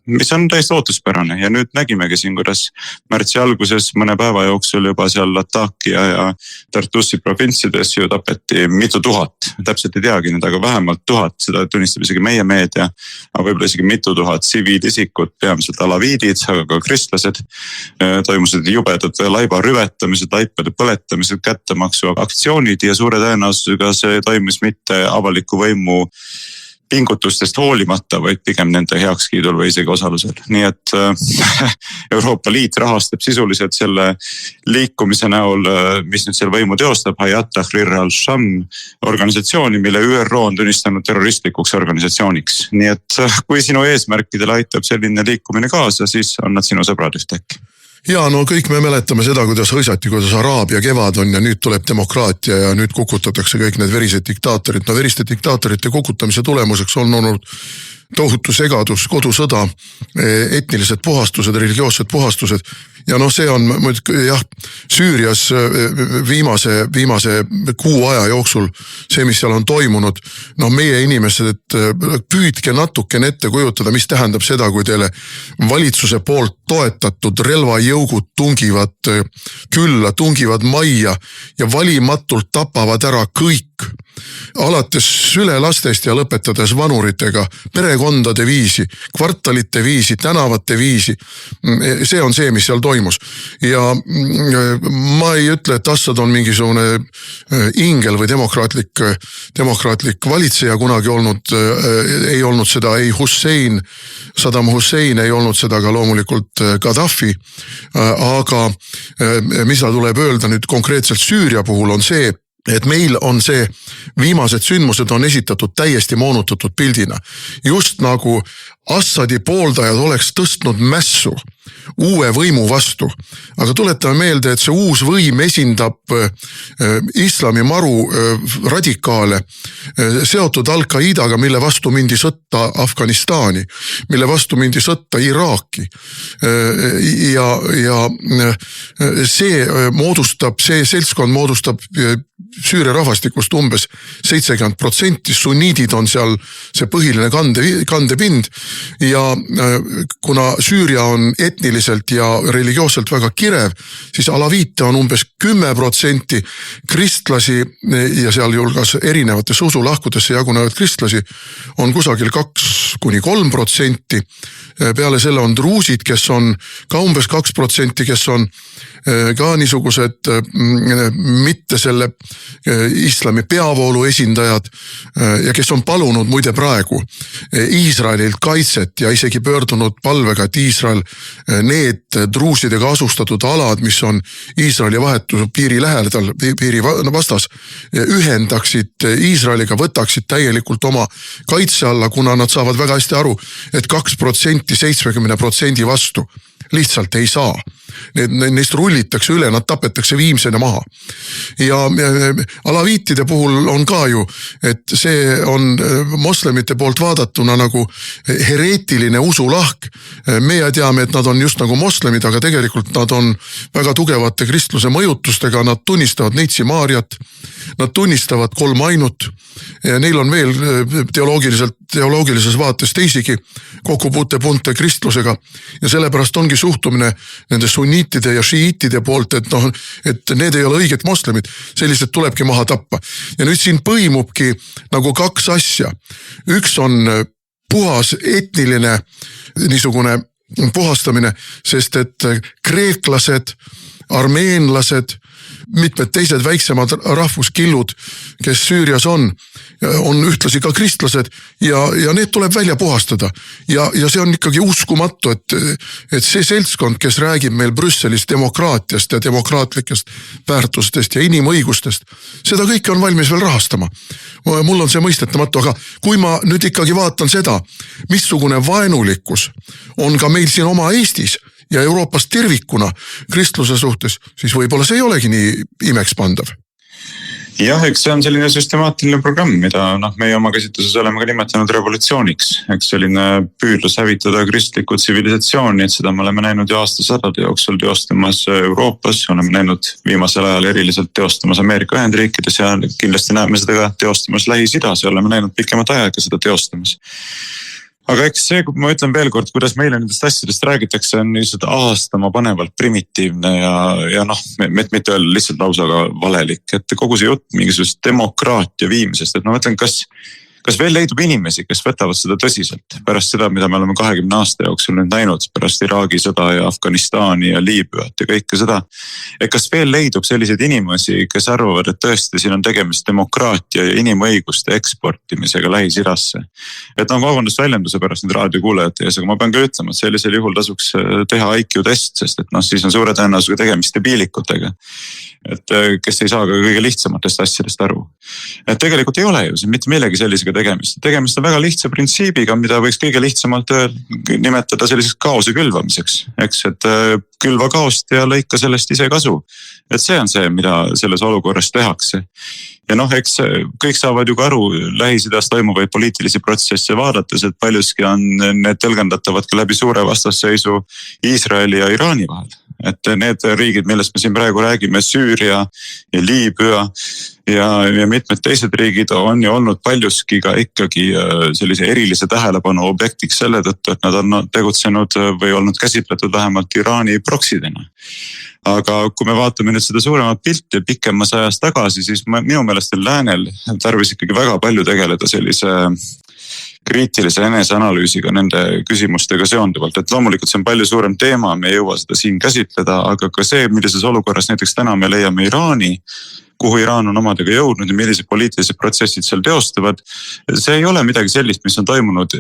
mis on täiesti ootuspärane. Ja nüüd nägimegi siin, kuidas märtsi alguses mõne päeva jooksul juba seal Latakia ja Tartusi provintsides ju tapeti mitu tuhat, täpselt ei teagi nüüd, aga vähemalt 1000, seda tunnistab isegi meie meedia, aga võib-olla isegi mitu tuhat tsiviilisikut, peamiselt alaviidid, aga ka kristlased, toimusid jubedad laiba rüvetamised, laipade põletamised, kättemaksu aktsioonid ja suure tõenäosusega see toimus mitte avaliku võimu pingutustest hoolimata, vaid pigem nende heakskiidul või isegi osalusel. Nii et Euroopa Liit rahastab sisuliselt selle liikumise näol, mis nüüd seal võimu teostab, Hayat Tahrir al-Sham organisatsiooni, mille ÜRO on tunnistanud terroristlikuks organisatsiooniks. Nii et kui sinu eesmärkidele aitab selline liikumine kaasa, siis on nad sinu sõbrad ühtäkki. Ja no kõik me mäletame seda, kuidas hõisati, kuidas Araabia kevad on ja nüüd tuleb demokraatia ja nüüd kukutatakse kõik need verised diktaatorid. No veriste diktaatorite kukutamise tulemuseks on olnud tohutu segadus, kodusõda, etnilised puhastused, religioossed puhastused. Ja noh, see on jah, Süürias viimase kuu aja jooksul see, mis seal on toimunud. No meie inimesed, et püüdke natuke ette kujutada, mis tähendab seda, kui teile valitsuse poolt toetatud relvajõugud tungivad külla, tungivad majja ja valimatult tapavad ära kõik. Alates sülelastest ja lõpetades vanuritega, perekondade viisi, kvartalite viisi, tänavate viisi. See on see, mis seal toimus. Ja ma ei ütle, et Assad on mingisugune ingel või demokraatlik valitseja kunagi olnud. Ei olnud seda ei Hussein, Saddam Hussein, ei olnud seda ka loomulikult Gaddafi. Aga mis tuleb öelda nüüd konkreetselt Süüria puhul on see, et meil on see viimased sündmused on esitatud täiesti moonutatud pildina. Just nagu Assadi pooldajad oleks tõstnud mässu uue võimu vastu. Aga tuletame meelde, et see uus võim esindab islami maru radikaale seotud Al-Qaidaga, mille vastu mindi sõtta Afganistani, mille vastu mindi sõtta Iraaki. Ja see seltskond moodustab Süüria rahvastikust umbes 70%, sunniidid on seal see põhiline kandepind ja kuna Süüria on etniliselt ja religioosselt väga kirev, siis alaviite on umbes 10%, kristlasi ja sealhulgas erinevates usulahkudesse jagunevad kristlasi on kusagil 2-3%. Peale selle on druusid, kes on ka umbes 2%, kes on ka niisugused mitte selle islami peavoolu esindajad ja kes on palunud muide praegu Iisraelilt kaitset ja isegi pöördunud palvega, et Iisrael need druusidega asustatud alad, mis on Iisraeli vahetu piiri lähedal, piiri vastas, ühendaksid Iisraeliga, võtaksid täielikult oma kaitse alla, kuna nad saavad väga hästi aru, et 2% 70% vastu lihtsalt ei saa. Neist rullitakse üle, nad tapetakse viimsena maha. Ja alaviitide puhul on ka ju, et see on moslemite poolt vaadatuna nagu hereetiline usulahk. Meie teame, et nad on just nagu moslemid, aga tegelikult nad on väga tugevate kristluse mõjutustega, nad tunnistavad Neitsi Maarjat, nad tunnistavad kolmainut ja neil on veel teoloogilises vaates teisigi kokkupuutepunte kristlusega ja sellepärast ongi suhtumine nende sunniitide ja šiiitide poolt, et need ei ole õiged moslemid, sellised tulebki maha tappa. Ja nüüd siin põimubki nagu kaks asja. Üks on puhas etniline niisugune puhastamine, sest et kreeklased, armeenlased, mitmed teised väiksemad rahvuskillud, kes Süürias on ühtlasi ka kristlased ja need tuleb välja puhastada. Ja see on ikkagi uskumatu, et see seltskond, kes räägib meil Brüsselis demokraatiast ja demokraatlikest väärtustest ja inimõigustest, seda kõike on valmis veel rahastama. Mul on see mõistetamatu, aga kui ma nüüd ikkagi vaatan seda, missugune vaenulikkus on ka meil siin oma Eestis ja Euroopas tervikuna kristluse suhtes, siis võib-olla see ei olegi nii imekspandav. Jah, eks see on selline süstemaatiline programm, mida meie oma käsitluses oleme ka nimetanud revolutsiooniks. Eks selline püüdlus hävitada kristlikku tsivilisatsiooni, et seda me oleme näinud ju aastasadade jooksul teostamas Euroopas, oleme näinud viimasel ajal eriliselt teostamas Ameerika Ühendriikides ja kindlasti näeme seda ka teostamas Lähis-Idas ja oleme näinud pikemat aega seda teostamas. Aga eks see, kui ma ütlen veel kord, kuidas meile nendest asjadest räägitakse, on lihtsalt aastama panevalt primitiivne ja mitte öelda lihtsalt lausaga valelik, et kogu see jutt mingisugust demokraatia viimisest, et ma mõtlen, kas veel leidub inimesi, kes võtavad seda tõsiselt pärast seda, mida me oleme 20 aasta jooksul nüüd näinud, pärast Iraagi sõda ja Afganistani ja Liibüat ja kõike seda. Et kas veel leidub selliseid inimesi, kes arvavad, et tõesti siin on tegemist demokraatia ja inimõiguste eksportimisega Lähis-Idasse. Et vabandust väljenduse pärast nüüd raadiokuulajate ees, aga ma pean ka ütlema, et sellisel juhul tasuks teha IQ test, sest et siis on suure tõenäosusega tegemist debiilikutega. Et kes ei saa ka kõige lihtsamatest asjadest aru. Et tegelikult ei ole ju siin mitte millegi sellisega kaosega tegemist. Tegemist on väga lihtsa printsiibiga, mida võiks kõige lihtsamalt nimetada selliseks kaose külvamiseks. Eks, et külva kaost ja lõika sellest ise kasu. Et see on see, mida selles olukorras tehakse. Ja eks kõik saavad ju ka aru Lähis-Idas toimuvaid poliitilisi protsesse vaadates, et paljuski on need tõlgendatavad ka läbi suure vastasseisu Iisraeli ja Iraani vahel. Et need riigid, millest me siin praegu räägime, Süüria ja Liibüa ja mitmed teised riigid on ju olnud paljuski ka ikkagi sellise erilise tähelepanu objektiks selle tõttu, et nad on tegutsenud või olnud käsitletud vähemalt Iraani proksidena. Aga kui me vaatame nüüd seda suuremat pilti pikemas ajas tagasi, siis minu meelest läänel tarvis ikkagi väga palju tegeleda sellise kriitilise eneseanalüüsiga nende küsimustega seonduvalt, et loomulikult see on palju suurem teema, me ei jõua seda siin käsitleda, aga ka see, millises olukorras näiteks täna me leiame Iraani, kuhu Iraan on omadega jõudnud ja millised poliitilised protsessid seal teostuvad. See ei ole midagi sellist, mis on toimunud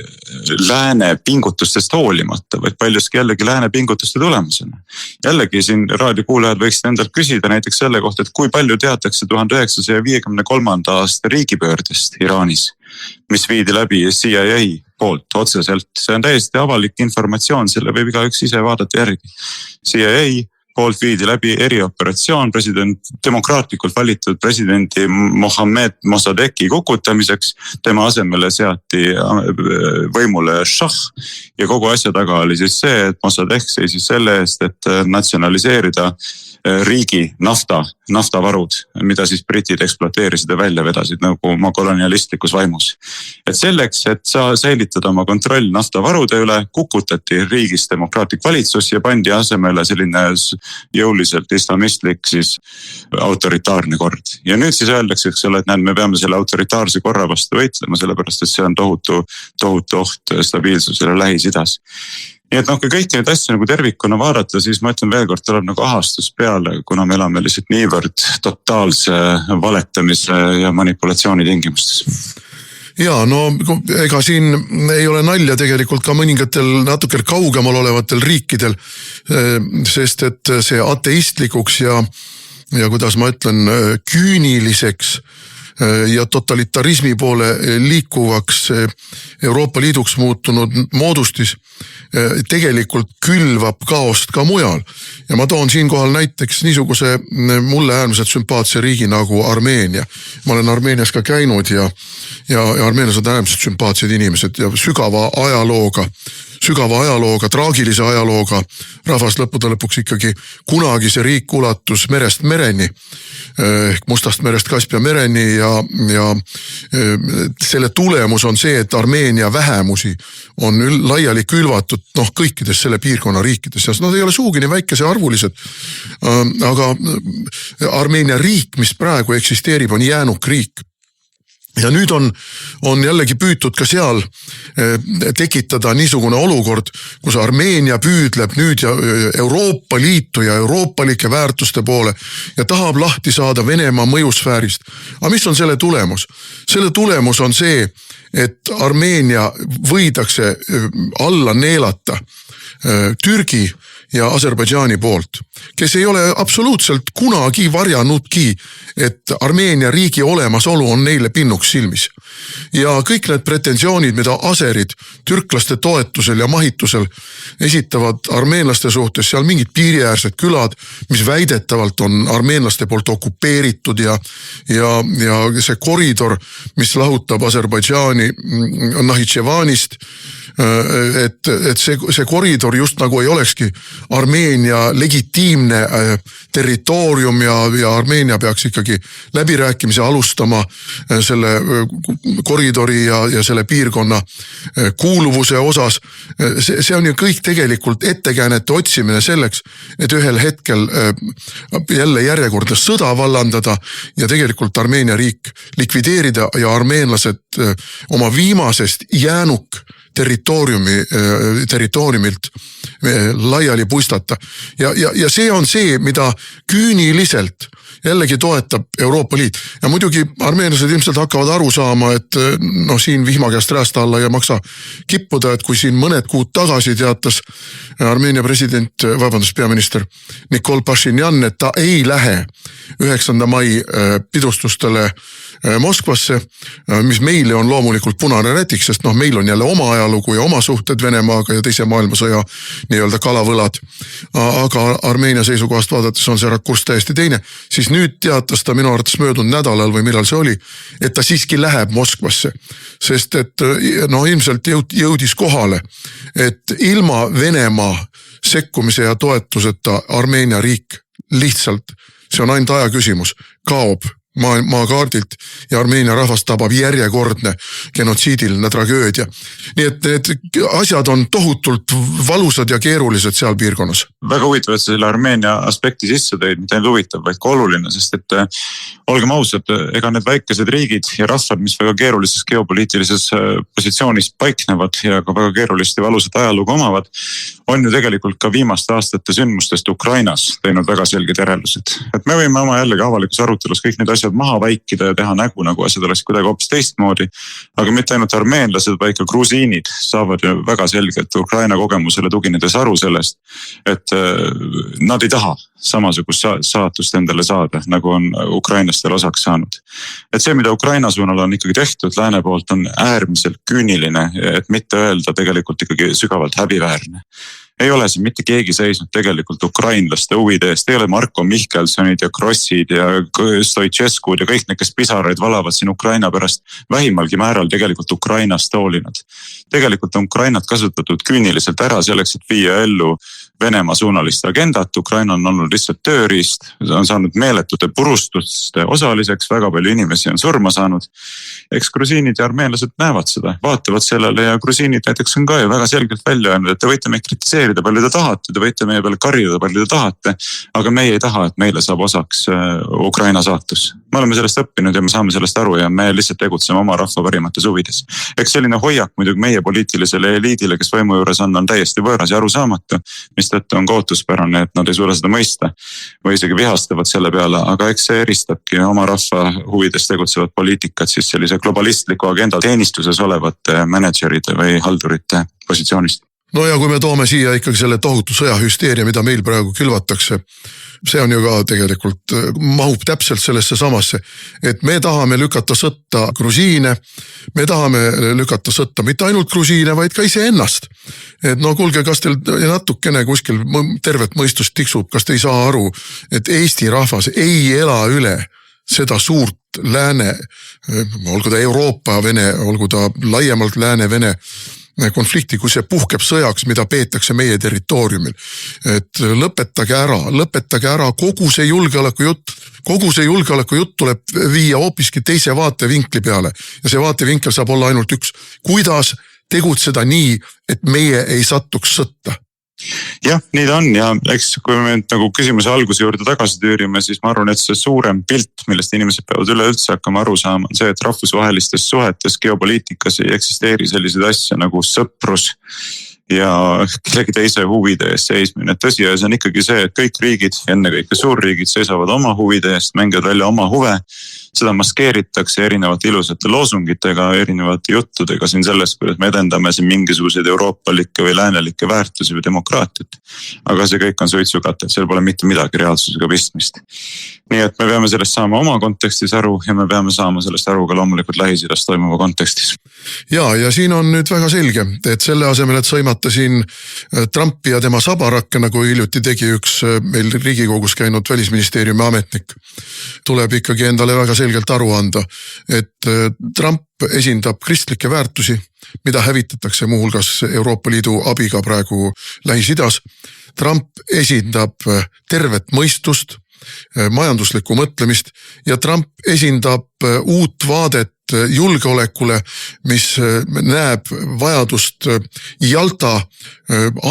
lääne pingutustest hoolimata, vaid paljuski jällegi lääne pingutuste tulemusena. Jällegi siin raadiokuulajad võiksid endalt küsida näiteks selle kohta, et kui palju teatakse 1953. aasta riigipöördest Iraanis, mis viidi läbi CIA poolt otseselt. See on täiesti avalik informatsioon, selle võib igaüks ise vaadata järgi. CIA poolt viidi läbi erioperatsioon demokraatlikult valitud presidendi Mohammed Mossadeghi kukutamiseks. Tema asemele seati võimule šah ja kogu asja taga oli siis see, et Mossadegh seisis selle eest, et natsionaliseerida riigi naftavarud, mida siis britid ekspluateerisid ja välja vedasid nagu oma kolonialistlikus vaimus. Et selleks, et säilitada oma kontroll naftavarude üle, kukutati riigis demokraatlik valitsus ja pandi asemele selline jõuliselt islamistlik siis autoritaarne kord. Ja nüüd siis öeldakse, eks ole, et me peame selle autoritaarse korra vastu võitlema, sellepärast et see on tohutu oht stabiilsusele Lähis-Idas. Nii et kui kõiki neid asju nagu tervikuna vaadata, siis ma ütlen veel kord, tuleb nagu ahastus peale, kuna me elame lihtsalt niivõrd totaalse valetamise ja manipulatsiooni tingimustes. Ja ega siin ei ole nalja tegelikult ka mõningatel natuke kaugemal olevatel riikidel, sest et see ateistlikuks ja kuidas ma ütlen, küüniliseks ja totalitarismi poole liikuvaks Euroopa Liiduks muutunud moodustis tegelikult külvab kaost ka mujal. Ja ma toon siinkohal näiteks niisuguse mulle äärmiselt sümpaatse riigi nagu Armeenia. Ma olen Armeenias ka käinud ja armeenlased on äärmiselt sümpaatsed inimesed ja sügava ajalooga, traagilise ajalooga rahvas lõppude lõpuks ikkagi kunagi see riik ulatus merest mereni, ehk Mustast merest Kaspia mereni ja selle tulemus on see, et Armeenia vähemusi on laiali külvatud kõikides selle piirkonna riikides ja nad ei ole sugugi nii väikese arvulised, aga Armeenia riik, mis praegu eksisteerib, on jäänuk riik. Ja nüüd on jällegi püütud ka seal tekitada niisugune olukord, kus Armeenia püüdleb nüüd Euroopa Liitu ja euroopalike väärtuste poole ja tahab lahti saada Venemaa mõjusfäärist. Aga mis on selle tulemus? Selle tulemus on see, et Armeenia võidakse alla neelata Türgi ja Aserbaidžaani poolt, kes ei ole absoluutselt kunagi varjanudki, et Armeenia riigi olemasolu on neile pinnuks silmis. Ja kõik need pretensioonid, mida aserid türklaste toetusel ja mahitusel esitavad armeenlaste suhtes, seal mingid piiriäärsed külad, mis väidetavalt on armeenlaste poolt okupeeritud ja see koridor, mis lahutab Aserbaidžaani Nahitševanist, et see koridor just nagu ei olekski Armeenia legitiimne territoorium ja Armeenia peaks ikkagi läbirääkimise alustama selle koridori ja selle piirkonna kuuluvuse osas. See on ju kõik tegelikult ettekäänete otsimine selleks, et ühel hetkel jälle järjekordne sõda vallandada ja tegelikult Armeenia riik likvideerida ja armeenlased oma viimasest jäänuk territooriumilt laiali puistata. Ja see on see, mida küüniliselt jällegi toetab Euroopa Liit. Ja muidugi armeenlased ilmselt hakkavad aru saama, et siin vihmakäest räästa alla ei maksa kippuda, et kui siin mõned kuud tagasi teatas Armeenia peaminister Nikol Pashinyan, et ta ei lähe 9. mai pidustustele Moskvasse, mis meile on loomulikult punane rätik, sest meil on jälle oma ajalugu ja oma suhted Venemaaga ja teise maailmasõja nii-öelda kalavõlad. Aga Armeenia seisukohast vaadates on see rakurss täiesti teine. Siis nüüd teatas ta minu arvates möödunud nädalal või millal see oli, et ta siiski läheb Moskvasse. Sest et ilmselt jõudis kohale, et ilma Venemaa sekkumise ja toetuseta Armeenia riik lihtsalt, see on ainult aja küsimus, kaob maakaardilt ja Armeenia rahvast tabab järjekordne genotsiidiline tragöödia. Nii et need asjad on tohutult valusad ja keerulised seal piirkonnas. Väga huvitav, et selle Armeenia aspekti sisse tõid, mitte ainult huvitav, vaid ka oluline, sest et olgem ausad, ega need väikesed riigid ja rahvad, mis väga keerulises geopoliitilises positsioonis paiknevad ja ka väga keerulist ja valusat ajalugu omavad, on ju tegelikult ka viimaste aastate sündmustest Ukrainas teinud väga selged järeldused. Et me võime oma jällegi avalikus arutelus kõik need asjad maha vaikida ja teha nägu, nagu asjad oleks kuidagi hoopis teistmoodi. Aga mitte ainult armeenlased, vaid ka grusiinid saavad ju väga selgelt Ukraina kogemusele tuginedes aru sellest, et nad ei taha samasugust saatust endale saada, nagu on ukrainlastel osaks saanud. Et see, mida Ukraina suunal on ikkagi tehtud lääne poolt, on äärmiselt küüniline, et mitte öelda tegelikult ikkagi sügavalt häbiväärne. Ei ole siin mitte keegi seisnud tegelikult ukrainlaste huvide eest, ei ole Marko Mihkelsonid ja Krossid ja Stoicescud ja kõik need, kes pisaraid valavad siin Ukraina pärast vähimalgi määral tegelikult Ukrainast hoolinud. Tegelikult on Ukrainat kasutatud küüniliselt ära selleks, et viia ellu Venemaa suunalist agendat. Ukraina on olnud lihtsalt tööriist, on saanud meeletute purustuste osaliseks, väga palju inimesi on surma saanud. Eks grusiinid ja armeenlased näevad seda, vaatavad sellele ja grusiinid näiteks on ka ju väga selgelt välja öelnud, et te võite meid kritiseerida palju te tahate, te võite meie peale karjuda palju te tahate, aga meie ei taha, et meile saab osaks Ukraina saatus. Me oleme sellest õppinud ja me saame sellest aru ja me lihtsalt tegutseme oma rahva parimates huvides. Eks selline hoiak muidugi meie poliitilisele eliidile, kes võimu juures on täiesti võõras ja arusaamatu, mistõttu on kootuspärane, et nad ei suuda seda mõista või isegi vihastavad selle peale, aga eks see eristabki oma rahva huvides tegutsevad poliitikat siis sellise globalistliku agenda teenistuses olevate managerite või haldurite positsioonist. No ja kui me toome siia ikkagi selle tohutu sõjahüsteeria, mida meil praegu külvatakse, see on ju ka tegelikult, mahub täpselt sellesse samasse, et me tahame lükata sõtta grusiine, me tahame lükata sõtta mitte ainult grusiine, vaid ka iseennast. Et kuulge, kas teil natukene kuskil tervet mõistust tiksub, kas te ei saa aru, et Eesti rahvas ei ela üle seda suurt lääne, olgu ta Euroopa Vene, olgu ta laiemalt lääne-Vene konflikti, kui see puhkeb sõjaks, mida peetakse meie territooriumil. Et lõpetage ära kogu see julgeolekujutt tuleb viia hoopiski teise vaatevinkli peale. Ja see vaatevinkel saab olla ainult üks. Kuidas tegutseda nii, et meie ei sattuks sõtta? Jah, nii ta on ja eks kui me nagu küsimuse alguse juurde tagasi tüürime, siis ma arvan, et see suurem pilt, millest inimesed peavad üleüldse hakkama aru saama, on see, et rahvusvahelistes suhetes geopoliitikas ei eksisteeri selliseid asja nagu sõprus ja kellegi teise huvide eest seismine. Tõsiasi on ikkagi see, et kõik riigid, ennekõike suurriigid seisavad oma huvide eest, mängivad välja oma huve. Seda maskeeritakse erinevate ilusate loosungitega, erinevate juttudega siin sellest, kuidas me edendame siin mingisuguseid euroopalikke või läänelikke väärtusi või demokraatiat. Aga see kõik on suitsukatet, seal pole mitte midagi reaalsusega pistmist. Nii et me peame sellest saama oma kontekstis aru ja me peame saama sellest aru ka loomulikult Lähis-Idas toimuva kontekstis. Ja siin on nüüd väga selge, et selle asemel, et sõimata siin Trumpi ja tema sabarakke, nagu hiljuti tegi üks meil Riigikogus käinud välisministeeriumi ametnik, tuleb ikkagi endale väga selgelt aru anda, et Trump esindab kristlikke väärtusi, mida hävitatakse muuhulgas Euroopa Liidu abiga praegu Lähis-Idas. Trump esindab tervet mõistust, majanduslikku mõtlemist ja Trump esindab uut vaadet julgeolekule, mis näeb vajadust Jalta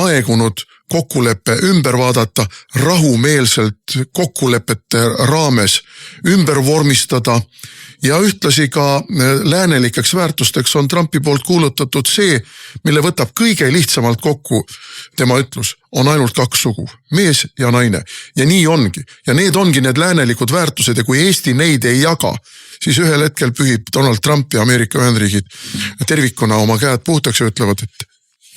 aegunud kokkuleppe ümber vaadata, rahumeelselt kokkulepete raames ümber vormistada ja ühtlasi ka läänelikeks väärtusteks on Trumpi poolt kuulutatud see, mille võtab kõige lihtsamalt kokku tema ütlus, on ainult kaks sugu, mees ja naine. Ja nii ongi. Ja need ongi need läänelikud väärtused ja kui Eesti neid ei jaga, siis ühel hetkel pühib Donald Trump ja Ameerika Ühendriigid tervikuna oma käed puhtaks ja ütlevad, et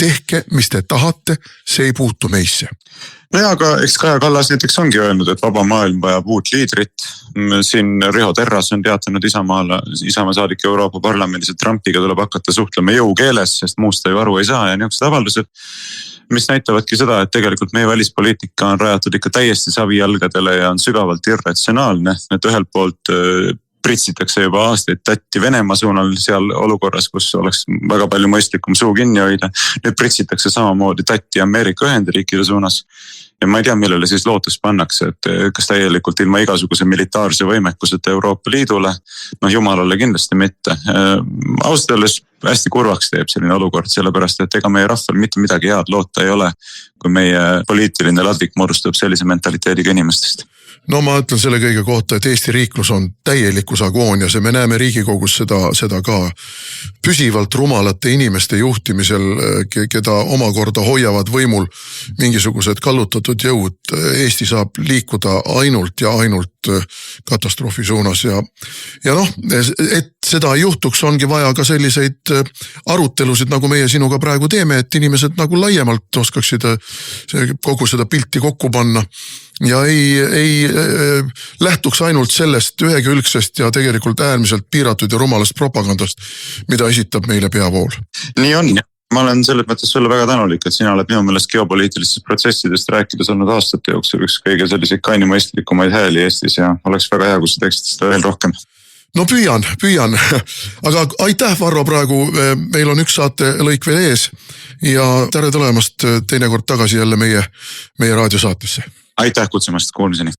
tehke, mis te tahate, see ei puutu meisse. No ja, aga eks Kaja Kallas näiteks ongi öelnud, et vaba maailm vajab uut liidrit. Siin Riho Terras on teatanud Isamaa saadik Euroopa Parlamendis, et Trumpiga tuleb hakata suhtlema jõukeeles, sest muust ta ju aru ei saa ja niisugused avaldused, mis näitavadki seda, et tegelikult meie välispoliitika on rajatud ikka täiesti savijalgadele ja on sügavalt irratsionaalne, et ühelt poolt pritsitakse juba aastaid tatti Venemaa suunal seal olukorras, kus oleks väga palju mõistlikum suu kinni hoida. Nüüd pritsitakse samamoodi tatti Ameerika Ühendriikide suunas. Ja ma ei tea, millele siis lootus pannakse, et kas täielikult ilma igasuguse militaarse võimekuseta Euroopa Liidule, jumalale kindlasti mitte. Ausalt öeldes hästi kurvaks teeb selline olukord, sellepärast, et ega meie rahval mitte midagi head loota ei ole, kui meie poliitiline ladvik moodustab sellise mentaliteediga inimestest. No ma ütlen selle kõige kohta, et Eesti riiklus on täielikus agoonias ja me näeme Riigikogus seda ka püsivalt rumalate inimeste juhtimisel, keda omakorda hoiavad võimul mingisugused kallutatud jõud. Eesti saab liikuda ainult ja ainult katastroofi suunas ja et seda ei juhtuks, ongi vaja ka selliseid arutelusid, nagu meie sinuga praegu teeme, et inimesed nagu laiemalt oskaksid kogu seda pilti kokku panna ja ei lähtuks ainult sellest ühekülgsest ja tegelikult äärmiselt piiratud ja rumalast propagandast, mida esitab meile peavool. Nii on. Ma olen selles mõttes sulle väga tänulik, et sina oled minu meelest geopoliitilistest protsessidest rääkides olnud aastate jooksul üks kõige selliseid kainimõistlikumaid hääli Eestis ja oleks väga hea, kui sa teeksid seda veel rohkem. No püüan. Aga aitäh, Varro, praegu meil on üks saate lõik veel ees ja tere tulemast teinekord tagasi jälle meie raadiosaatesse. Aitäh kutsumast, kuulmiseni.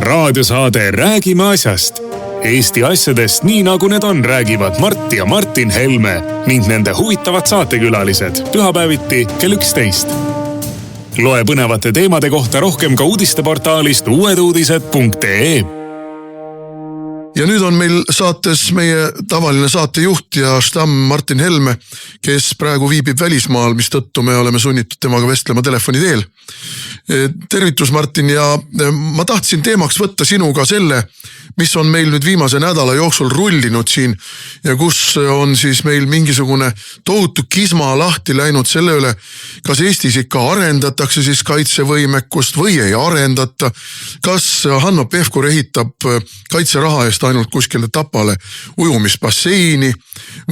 Raadiosaade Räägime asjast. Eesti asjadest nii nagu need on, räägivad Mart ja Martin Helme ning nende huvitavad saatekülalised pühapäeviti kell 11. Loe põnevate teemade kohta rohkem ka uudisteportaalist uueduudised.ee. Ja nüüd on meil saates meie tavaline saatejuht ja stamm Martin Helme, kes praegu viibib välismaal, mistõttu me oleme sunnitud temaga vestlema telefoni teel. Tervitus, Martin, ja ma tahtsin teemaks võtta sinuga selle, mis on meil nüüd viimase nädala jooksul rullinud siin ja kus on siis meil mingisugune tohutu kisma lahti läinud selle üle, kas Eestis ikka arendatakse siis kaitsevõimekust või ei arendata, kas Hanno Pevkur ehitab kaitseraha eest ainult kuskile Tapale ujumisbasseini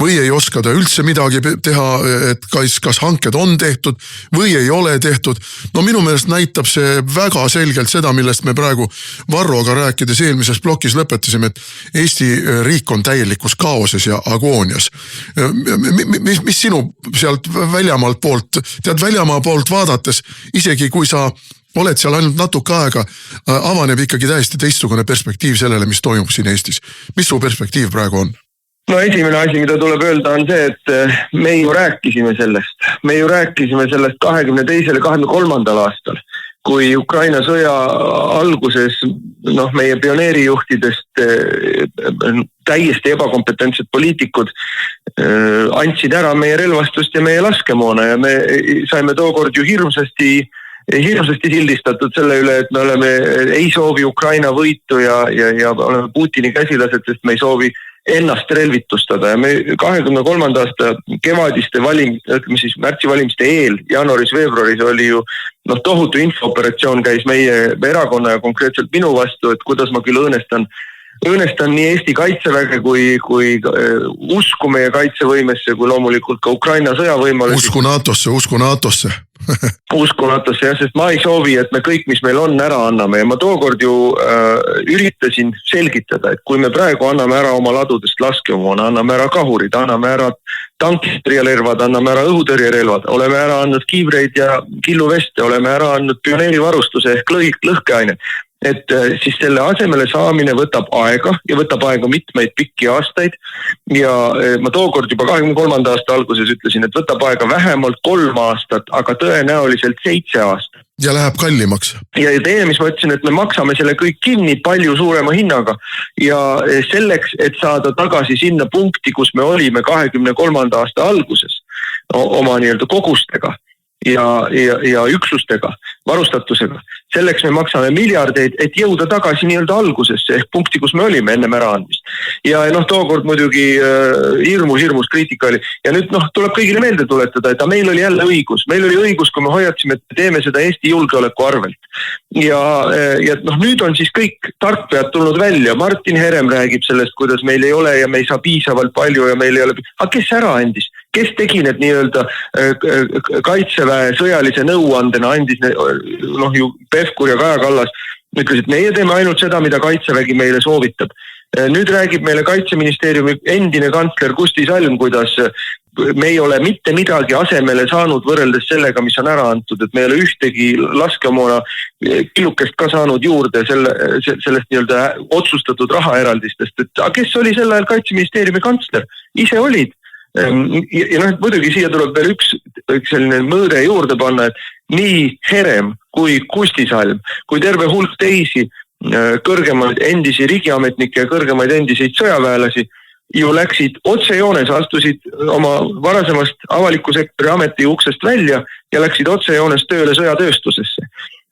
või ei oska ta üldse midagi teha, et kas hanked on tehtud või ei ole tehtud. No minu meelest näitab see väga selgelt seda, millest me praegu Varroga rääkides eelmises plokis lõpetasime, et Eesti riik on täielikus kaoses ja agoonias. Mis sinu sealt väljamaalt poolt vaadates, isegi kui sa oled seal ainult natuke aega, avaneb ikkagi täiesti teistsugune perspektiiv sellele, mis toimub siin Eestis. Mis su perspektiiv praegu on? No esimene asi, mida tuleb öelda, on see, et me ju rääkisime sellest. Me ju rääkisime sellest 22. ja 23. aastal, kui Ukraina sõja alguses meie pioneerijuhtidest täiesti ebakompetentsed poliitikud andsid ära meie relvastust ja meie laskemoona ja me saime tookord ju hirmsasti sildistatud selle üle, et me ei soovi Ukraina võitu ja oleme Putini käsilased, sest me ei soovi ennast relvitustada ja me 23. aasta kevadiste märtsivalimiste eel, jaanuaris-veebruaris oli ju tohutu infooperatsioon käis meie erakonna ja konkreetselt minu vastu, et kuidas ma küll õõnestan nii Eesti kaitseväge kui usku meie kaitsevõimesse, kui loomulikult ka Ukraina sõjavõimalusi. Usku NATO-sse. Usku NATO-sse, jah, sest ma ei soovi, et me kõik, mis meil on, ära anname ja ma tookord ju üritasin selgitada, et kui me praegu anname ära oma ladudest laskemoona, anname ära kahurid, anname ära tankitõrjerelvad, anname ära õhutõrjerelvad, oleme ära andnud kiivreid ja killuveste, oleme ära andnud pioneerivarustuse ehk lõhkeaine. Et siis selle asemele saamine võtab aega ja võtab aega mitmeid pikki aastaid ja ma tookord juba 23. aasta alguses ütlesin, et võtab aega vähemalt 3 aastat, aga tõenäoliselt 7 aastat. Ja läheb kallimaks. Ja teine, mis ma ütlesin, et me maksame selle kõik kinni palju suurema hinnaga ja selleks, et saada tagasi sinna punkti, kus me olime 23. aasta alguses oma nii-öelda kogustega ja üksustega, varustatusega. Selleks me maksame miljardeid, et jõuda tagasi nii-öelda algusesse ehk punkti, kus me olime enne äraandmist. Ja tookord muidugi hirmus kriitika oli. Ja nüüd tuleb kõigile meelde tuletada, et meil oli jälle õigus. Meil oli õigus, kui me hoiatsime, et teeme seda Eesti julgeoleku arvelt. Ja nüüd on siis kõik tarkpead tulnud välja. Martin Herem räägib sellest, kuidas meil ei ole ja me ei saa piisavalt palju ja meil ei ole. Aga kes ära andis? Kes tegi need nii-öelda kaitseväe sõjalise nõuandena andis ju Pevkur ja Kaja Kallas ütles, et meie teeme ainult seda, mida kaitsevägi meile soovitab. Nüüd räägib meile Kaitseministeeriumi endine kantsler Kusti Salm, kuidas me ei ole mitte midagi asemele saanud võrreldes sellega, mis on ära antud, et me ei ole ühtegi laskemoona killukest ka saanud juurde sellest nii-öelda otsustatud rahaeraldistest. Et kes oli sel ajal Kaitseministeeriumi kantsler? Ise olid. Ja muidugi siia tuleb veel üks selline mõõde juurde panna, et nii Herem kui Kusti Salm, kui terve hulk teisi kõrgemaid endisi riigiametnikke ja kõrgemaid endiseid sõjaväelasi ju läksid otsejoones, astusid oma varasemast avaliku sektori ameti uksest välja ja läksid otsejoones tööle sõjatööstusesse.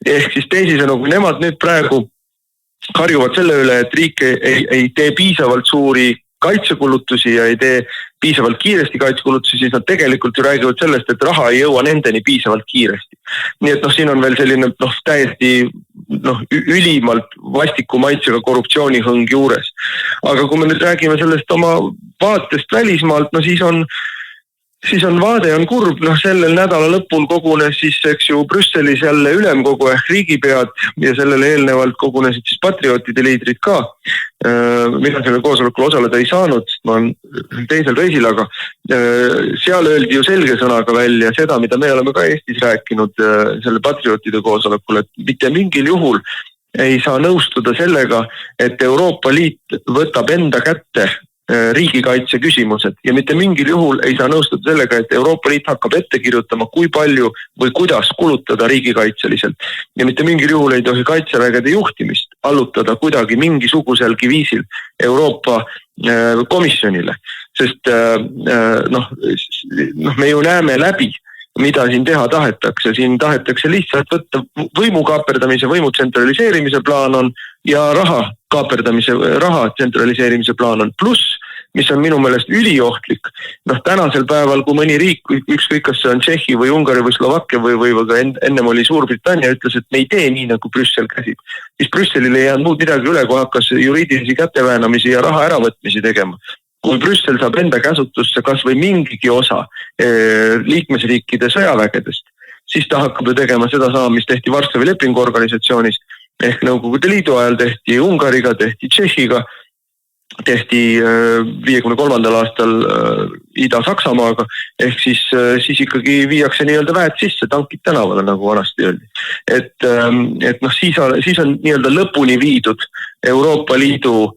Ehk siis teisisõnu, kui nemad nüüd praegu karjuvad selle üle, et riik ei tee piisavalt suuri kaitsekulutusi ja ei tee piisavalt kiiresti kaitsekulutusi, siis nad tegelikult ju räägivad sellest, et raha ei jõua nendeni piisavalt kiiresti. Nii et siin on veel selline täiesti ülimalt vastiku maitsega korruptsioonihõng juures. Aga kui me nüüd räägime sellest oma vaatest välismaalt, siis on vaade on kurb, sellel nädala lõpul kogunes siis, eks ju, Brüsselis jälle ülemkogu ehk riigipead ja sellele eelnevalt kogunesid siis patriootide liidrid ka. Mina selle koosolekul osaleda ei saanud, ma olen teisel reisil, aga seal öeldi ju selge sõnaga välja seda, mida me oleme ka Eestis rääkinud selle patriootide koosolekul, et mitte mingil juhul ei saa nõustuda sellega, et Euroopa Liit võtab enda kätte riigikaitse küsimused ja mitte mingil juhul ei saa nõustuda sellega, et Euroopa Liit hakkab ette kirjutama, kui palju või kuidas kulutada riigikaitseliselt. Ja mitte mingil juhul ei tohi kaitsevägede juhtimist allutada kuidagi mingisuguselgi viisil Euroopa komisjonile, sest me ju näeme läbi, mida siin teha tahetakse. Siin tahetakse lihtsalt võtta võimu kaaperdamise, võimu tsentraliseerimise plaan on ja raha tsentraliseerimise plaan on. Pluss, mis on minu meelest üliohtlik, tänasel päeval, kui mõni riik, ükskõik kas see on Tšehhi või Ungari või Slovakkia või ennem oli Suurbritannia, ütles, et me ei tee nii, nagu Brüssel käsib. Siis Brüsselil ei jäänud muud midagi üle, kui hakkas juriidilisi käteväänamisi ja raha äravõtmisi tegema. Kui Brüssel saab enda käsutusse kas või mingigi osa liikmesriikide sõjavägedest, siis ta hakkab ju tegema seda sama, mis tehti Varssavi lepingu organisatsioonis, ehk Nõukogude Liidu ajal tehti Ungariga, tehti Tšehhiga, tehti 53. aastal Ida-Saksamaaga, ehk siis ikkagi viiakse nii-öelda väed sisse, tankid tänavale, nagu vanasti öeldi. Et siis on nii-öelda lõpuni viidud Euroopa Liidu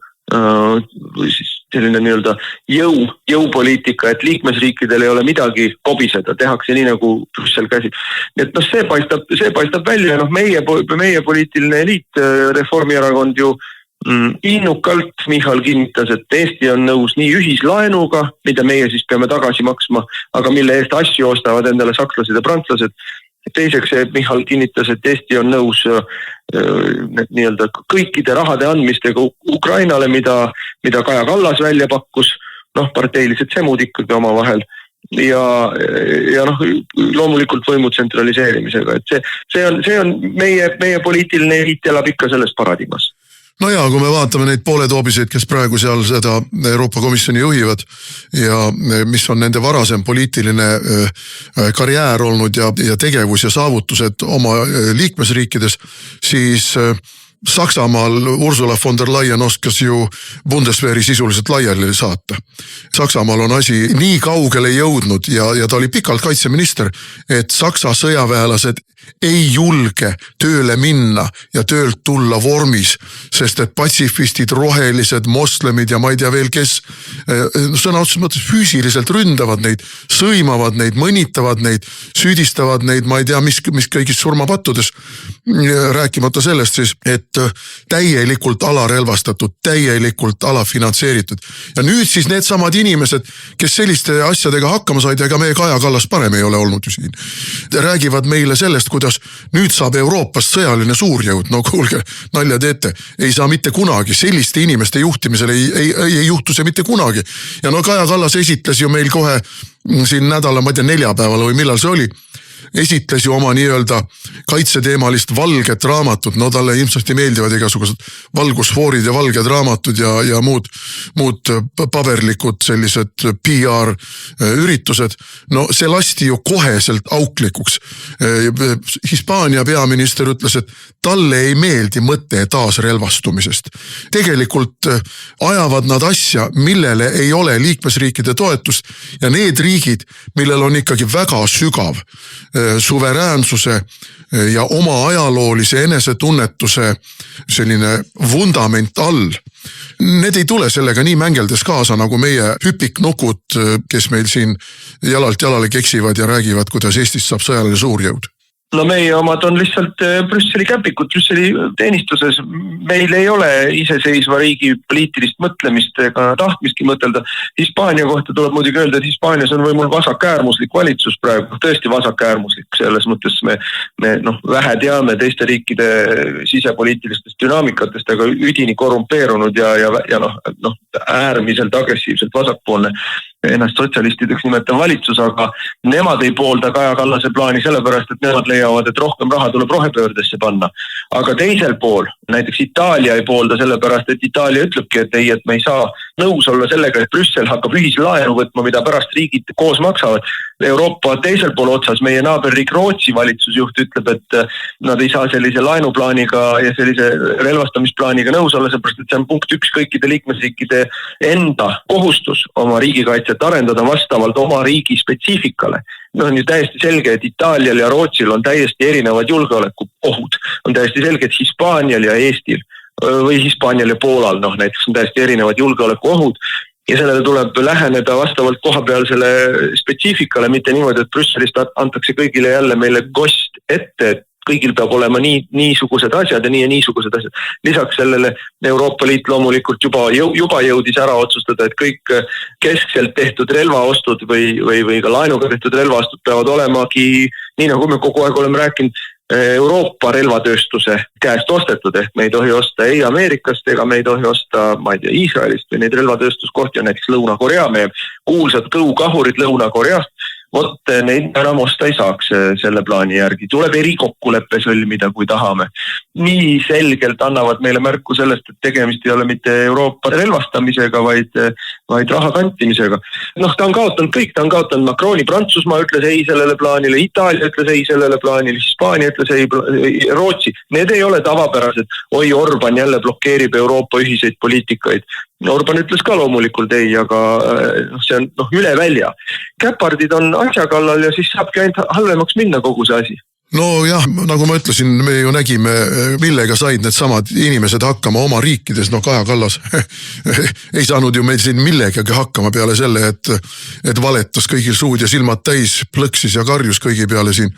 selline nii-öelda jõupoliitika, et liikmesriikidel ei ole midagi kobiseda, tehakse nii, nagu Brüssel käsib. Et see paistab välja, meie poliitiline eliit, Reformierakond ju innukalt Michal kinnitas, et Eesti on nõus nii ühislaenuga, mida meie siis peame tagasi maksma, aga mille eest asju ostavad endale sakslased ja prantslased. Teiseks, Michal kinnitas, et Eesti on nõus nii-öelda kõikide rahade andmistega Ukrainale, mida Kaja Kallas välja pakkus, parteilised semud ikkagi oma vahel ja loomulikult võimu tsentraliseerimisega, et see on meie poliitiline eliit elab ikka selles paradigmas. No jaa, kui me vaatame neid pooletoobiseid, kes praegu seal seda Euroopa Komisjoni juhivad ja mis on nende varasem poliitiline karjäär olnud ja tegevus ja saavutused oma liikmesriikides, siis Saksamaal Ursula von der Leyen oskas ju Bundeswehri sisuliselt laiali saata. Saksamaal on asi nii kaugele jõudnud ja ta oli pikalt kaitseminister, et Saksa sõjaväelased ei julge tööle minna ja töölt tulla vormis, sest et patsifistid, rohelised, moslemid ja ma ei tea veel kes sõna otseses mõttes füüsiliselt ründavad neid, sõimavad neid, mõnitavad neid, süüdistavad neid, ma ei tea mis kõigis surmapattudes, rääkimata sellest siis, et täielikult alarelvastatud, täielikult alafinantseeritud. Ja nüüd siis needsamad inimesed, kes selliste asjadega hakkama said, ega meie Kaja Kallas parem ei ole olnud ju siin. Räägivad meile sellest, kuidas nüüd saab Euroopast sõjaline suurjõud. No kuulge, nalja teete. Ei saa mitte kunagi. Selliste inimeste juhtimisel ei juhtu see mitte kunagi. Ja no Kaja Kallas esitles ju meil kohe siin nädala, ma ei tea, neljapäeval või millal see oli, esitles ju oma nii-öelda kaitseteemalist valget raamatut. No talle ilmselt meeldivad igasugused valgusfoorid ja valged raamatud ja muud paberlikud sellised PR üritused. No see lasti ju koheselt auklikuks. Hispaania peaminister ütles, et talle ei meeldi mõte taasrelvastumisest. Tegelikult ajavad nad asja, millele ei ole liikmesriikide toetust ja need riigid, millel on ikkagi väga sügav suveräänsuse ja oma ajaloolise enesetunnetuse selline vundament all. Need ei tule sellega nii mängeldes kaasa nagu meie hüpiknukud, kes meil siin jalalt jalale keksivad ja räägivad, kuidas Eestist saab sõjaline suurjõud. No meie omad on lihtsalt Brüsseli käpikud, Brüsseli teenistuses. Meil ei ole iseseisva riigi poliitilist mõtlemist ega tahtmiski mõtelda. Hispaania kohta tuleb muidugi öelda, et Hispaanias on võimul vasakäärmuslik valitsus praegu, tõesti vasakäärmuslik. Selles mõttes me vähe teame teiste riikide sisepoliitilistest dünaamikatest, aga üdini korrumpeerunud ja äärmiselt agressiivselt vasakpoolne ennast sotsialistideks nimetav valitsus, aga nemad ei poolda Kaja Kallase plaani sellepärast, et nemad leiavad, et rohkem raha tuleb rohepöördesse panna. Aga teisel pool, näiteks Itaalia ei poolda sellepärast, et Itaalia ütlebki, et ei, et me ei saa nõus olla sellega, et Brüssel hakkab ühislaenu võtma, mida pärast riigid koos maksavad. Euroopa teisel pool otsas meie naaberriik Rootsi valitsusjuht ütleb, et nad ei saa sellise laenuplaaniga ja sellise relvastamisplaaniga nõus olla, sellepärast, et see on punkt 1 kõikide liikmesriikide enda kohustus oma riigikaitset arendada vastavalt oma riigi spetsiifikale. On ju täiesti selge, et Itaalial ja Rootsil on täiesti erinevad julgeolekuohud. On täiesti selge, et Hispaanial ja Eestil või Hispaanial ja Poolal näiteks on täiesti erinevad julgeolekuohud. Ja sellele tuleb läheneda vastavalt kohapealsele spetsiifikale, mitte niimoodi, et Brüsselist antakse kõigile jälle meile kost ette, et kõigil peab olema niisugused asjad ja niisugused asjad. Lisaks sellele Euroopa Liit loomulikult juba jõudis ära otsustada, et kõik keskselt tehtud relvaostud või ka laenuga tehtud relvaostud peavad olemagi, nii nagu me kogu aeg oleme rääkinud, Euroopa relvatööstuse käest ostetud, ehk me ei tohi osta ei Ameerikast ega me ei tohi osta, ma ei tea, Iisraelist või neid relvatööstuskohti on näiteks Lõuna-Korea, meie kuulsad kõukahurid Lõuna-Koreast. Vot neid enam osta ei saaks selle plaani järgi. Tuleb erikokkuleppe sõlmida, kui tahame. Nii selgelt annavad meile märku sellest, et tegemist ei ole mitte Euroopa relvastamisega, vaid raha kantimisega. Ta on kaotanud kõik, ta on kaotanud Macroni, Prantsusmaa ütles ei sellele plaanile, Itaalia ütles ei sellele plaanile, Hispaania ütles ei, Rootsi. Need ei ole tavapärased. Oi, Orban jälle blokeerib Euroopa ühiseid poliitikaid. Orban ütles ka loomulikult ei, aga see on üle välja. Käpardid on asja kallal ja siis saabki ainult halvemaks minna kogu see asi. No jah, nagu ma ütlesin, me ju nägime, millega said need samad inimesed hakkama oma riikides. Kaja Kallas ei saanud ju meil siin millegagi hakkama peale selle, et valetas kõigil suud ja silmad täis, plõksis ja karjus kõigi peale siin.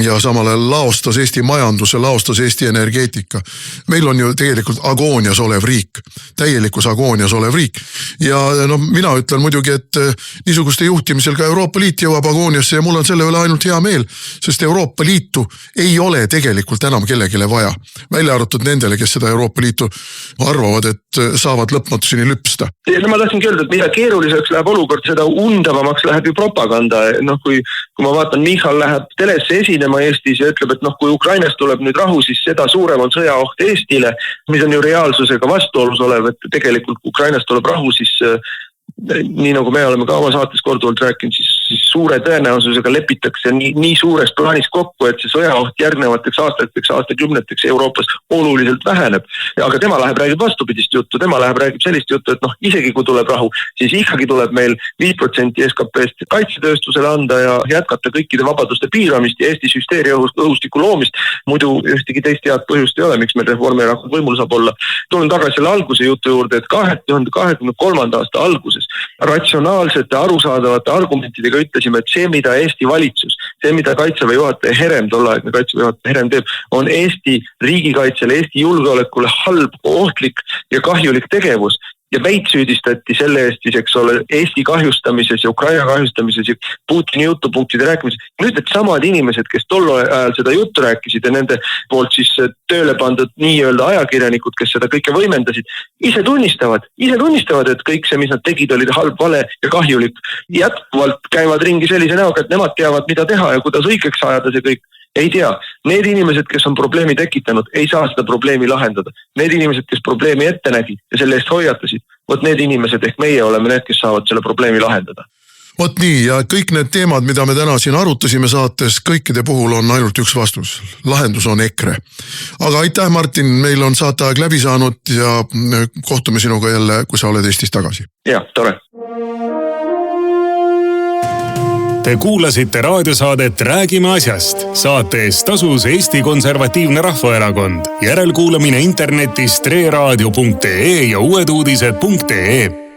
Ja samal ajal laostas Eesti majanduse, laostas Eesti energeetika. Meil on ju tegelikult agoonias olev riik, täielikus agoonias olev riik. Ja mina ütlen muidugi, et niisuguste juhtimisel ka Euroopa Liit jõuab agooniasse ja mul on selle üle ainult hea meel, sest Euroopa Liitu ei ole tegelikult enam kellegile vaja. Välja arvatud nendele, kes seda Euroopa Liitu arvavad, et saavad lõpmatuseni lüpsta. Ma tahtsingi öelda, et mida keeruliseks läheb olukord, seda undavamaks läheb ju propaganda. Kui ma vaatan, Michal läheb telesse esinema Eestis ja ütleb, et kui Ukrainast tuleb nüüd rahu, siis seda suurem on sõjaoht Eestile, mis on ju reaalsusega vastuolus olev, et tegelikult Ukrainast tuleb rahu, siis nii nagu me oleme ka oma saates korduvalt rääkinud, siis suure tõenäosusega lepitakse nii suures plaanis kokku, et see sõjaoht järgnevateks aastakümneteks Euroopas oluliselt väheneb. Aga tema räägib vastupidist juttu, tema räägib sellist juttu, et isegi kui tuleb rahu, siis ikkagi tuleb meil 5% SKP-st kaitsetööstusele anda ja jätkata kõikide vabaduste piiramist ja Eestis hüsteeria õhustiku loomist. Muidu ühtegi teist head põhjust ei ole, miks meil Reformierakond võimul saab olla. Tulen tagasi selle alguse jutu juurde, et 2023. aasta alguses küsimuses. Ratsionaalsete, arusaadavate argumentidega ütlesime, et see, mida Eesti valitsus, see, mida Kaitseväe juhataja Herem, tolleaegne Kaitseväe juhataja Herem teeb, on Eesti riigikaitsele, Eesti julgeolekule halb, ohtlik ja kahjulik tegevus. Ja meid süüdistati selle eest, eks ole, Eesti kahjustamises ja Ukraina kahjustamises ja Putini jutupunktide rääkimises. Nüüd need samad inimesed, kes tol ajal seda juttu rääkisid ja nende poolt siis tööle pandud nii-öelda ajakirjanikud, kes seda kõike võimendasid, ise tunnistavad, et kõik see, mis nad tegid, oli halb, vale ja kahjulik. Jätkuvalt käivad ringi sellise näoga, et nemad teavad, mida teha ja kuidas õigeks ajada see kõik. Ei tea, need inimesed, kes on probleemi tekitanud, ei saa seda probleemi lahendada. Need inimesed, kes probleemi ette nägid ja selle eest hoiatasid, vot need inimesed ehk meie oleme need, kes saavad selle probleemi lahendada. Vot nii, ja kõik need teemad, mida me täna siin arutasime saates, kõikide puhul on ainult üks vastus. Lahendus on EKRE. Aga aitäh, Martin, meil on saateaeg läbi saanud ja kohtume sinuga jälle, kui sa oled Eestis tagasi. Jah, tore. Te kuulasite raadiosaadet Räägime asjast. Saate eest tasus Eesti Konservatiivne Rahvaerakond. Järelkuulamine internetis treradio.ee ja uueduudised.ee.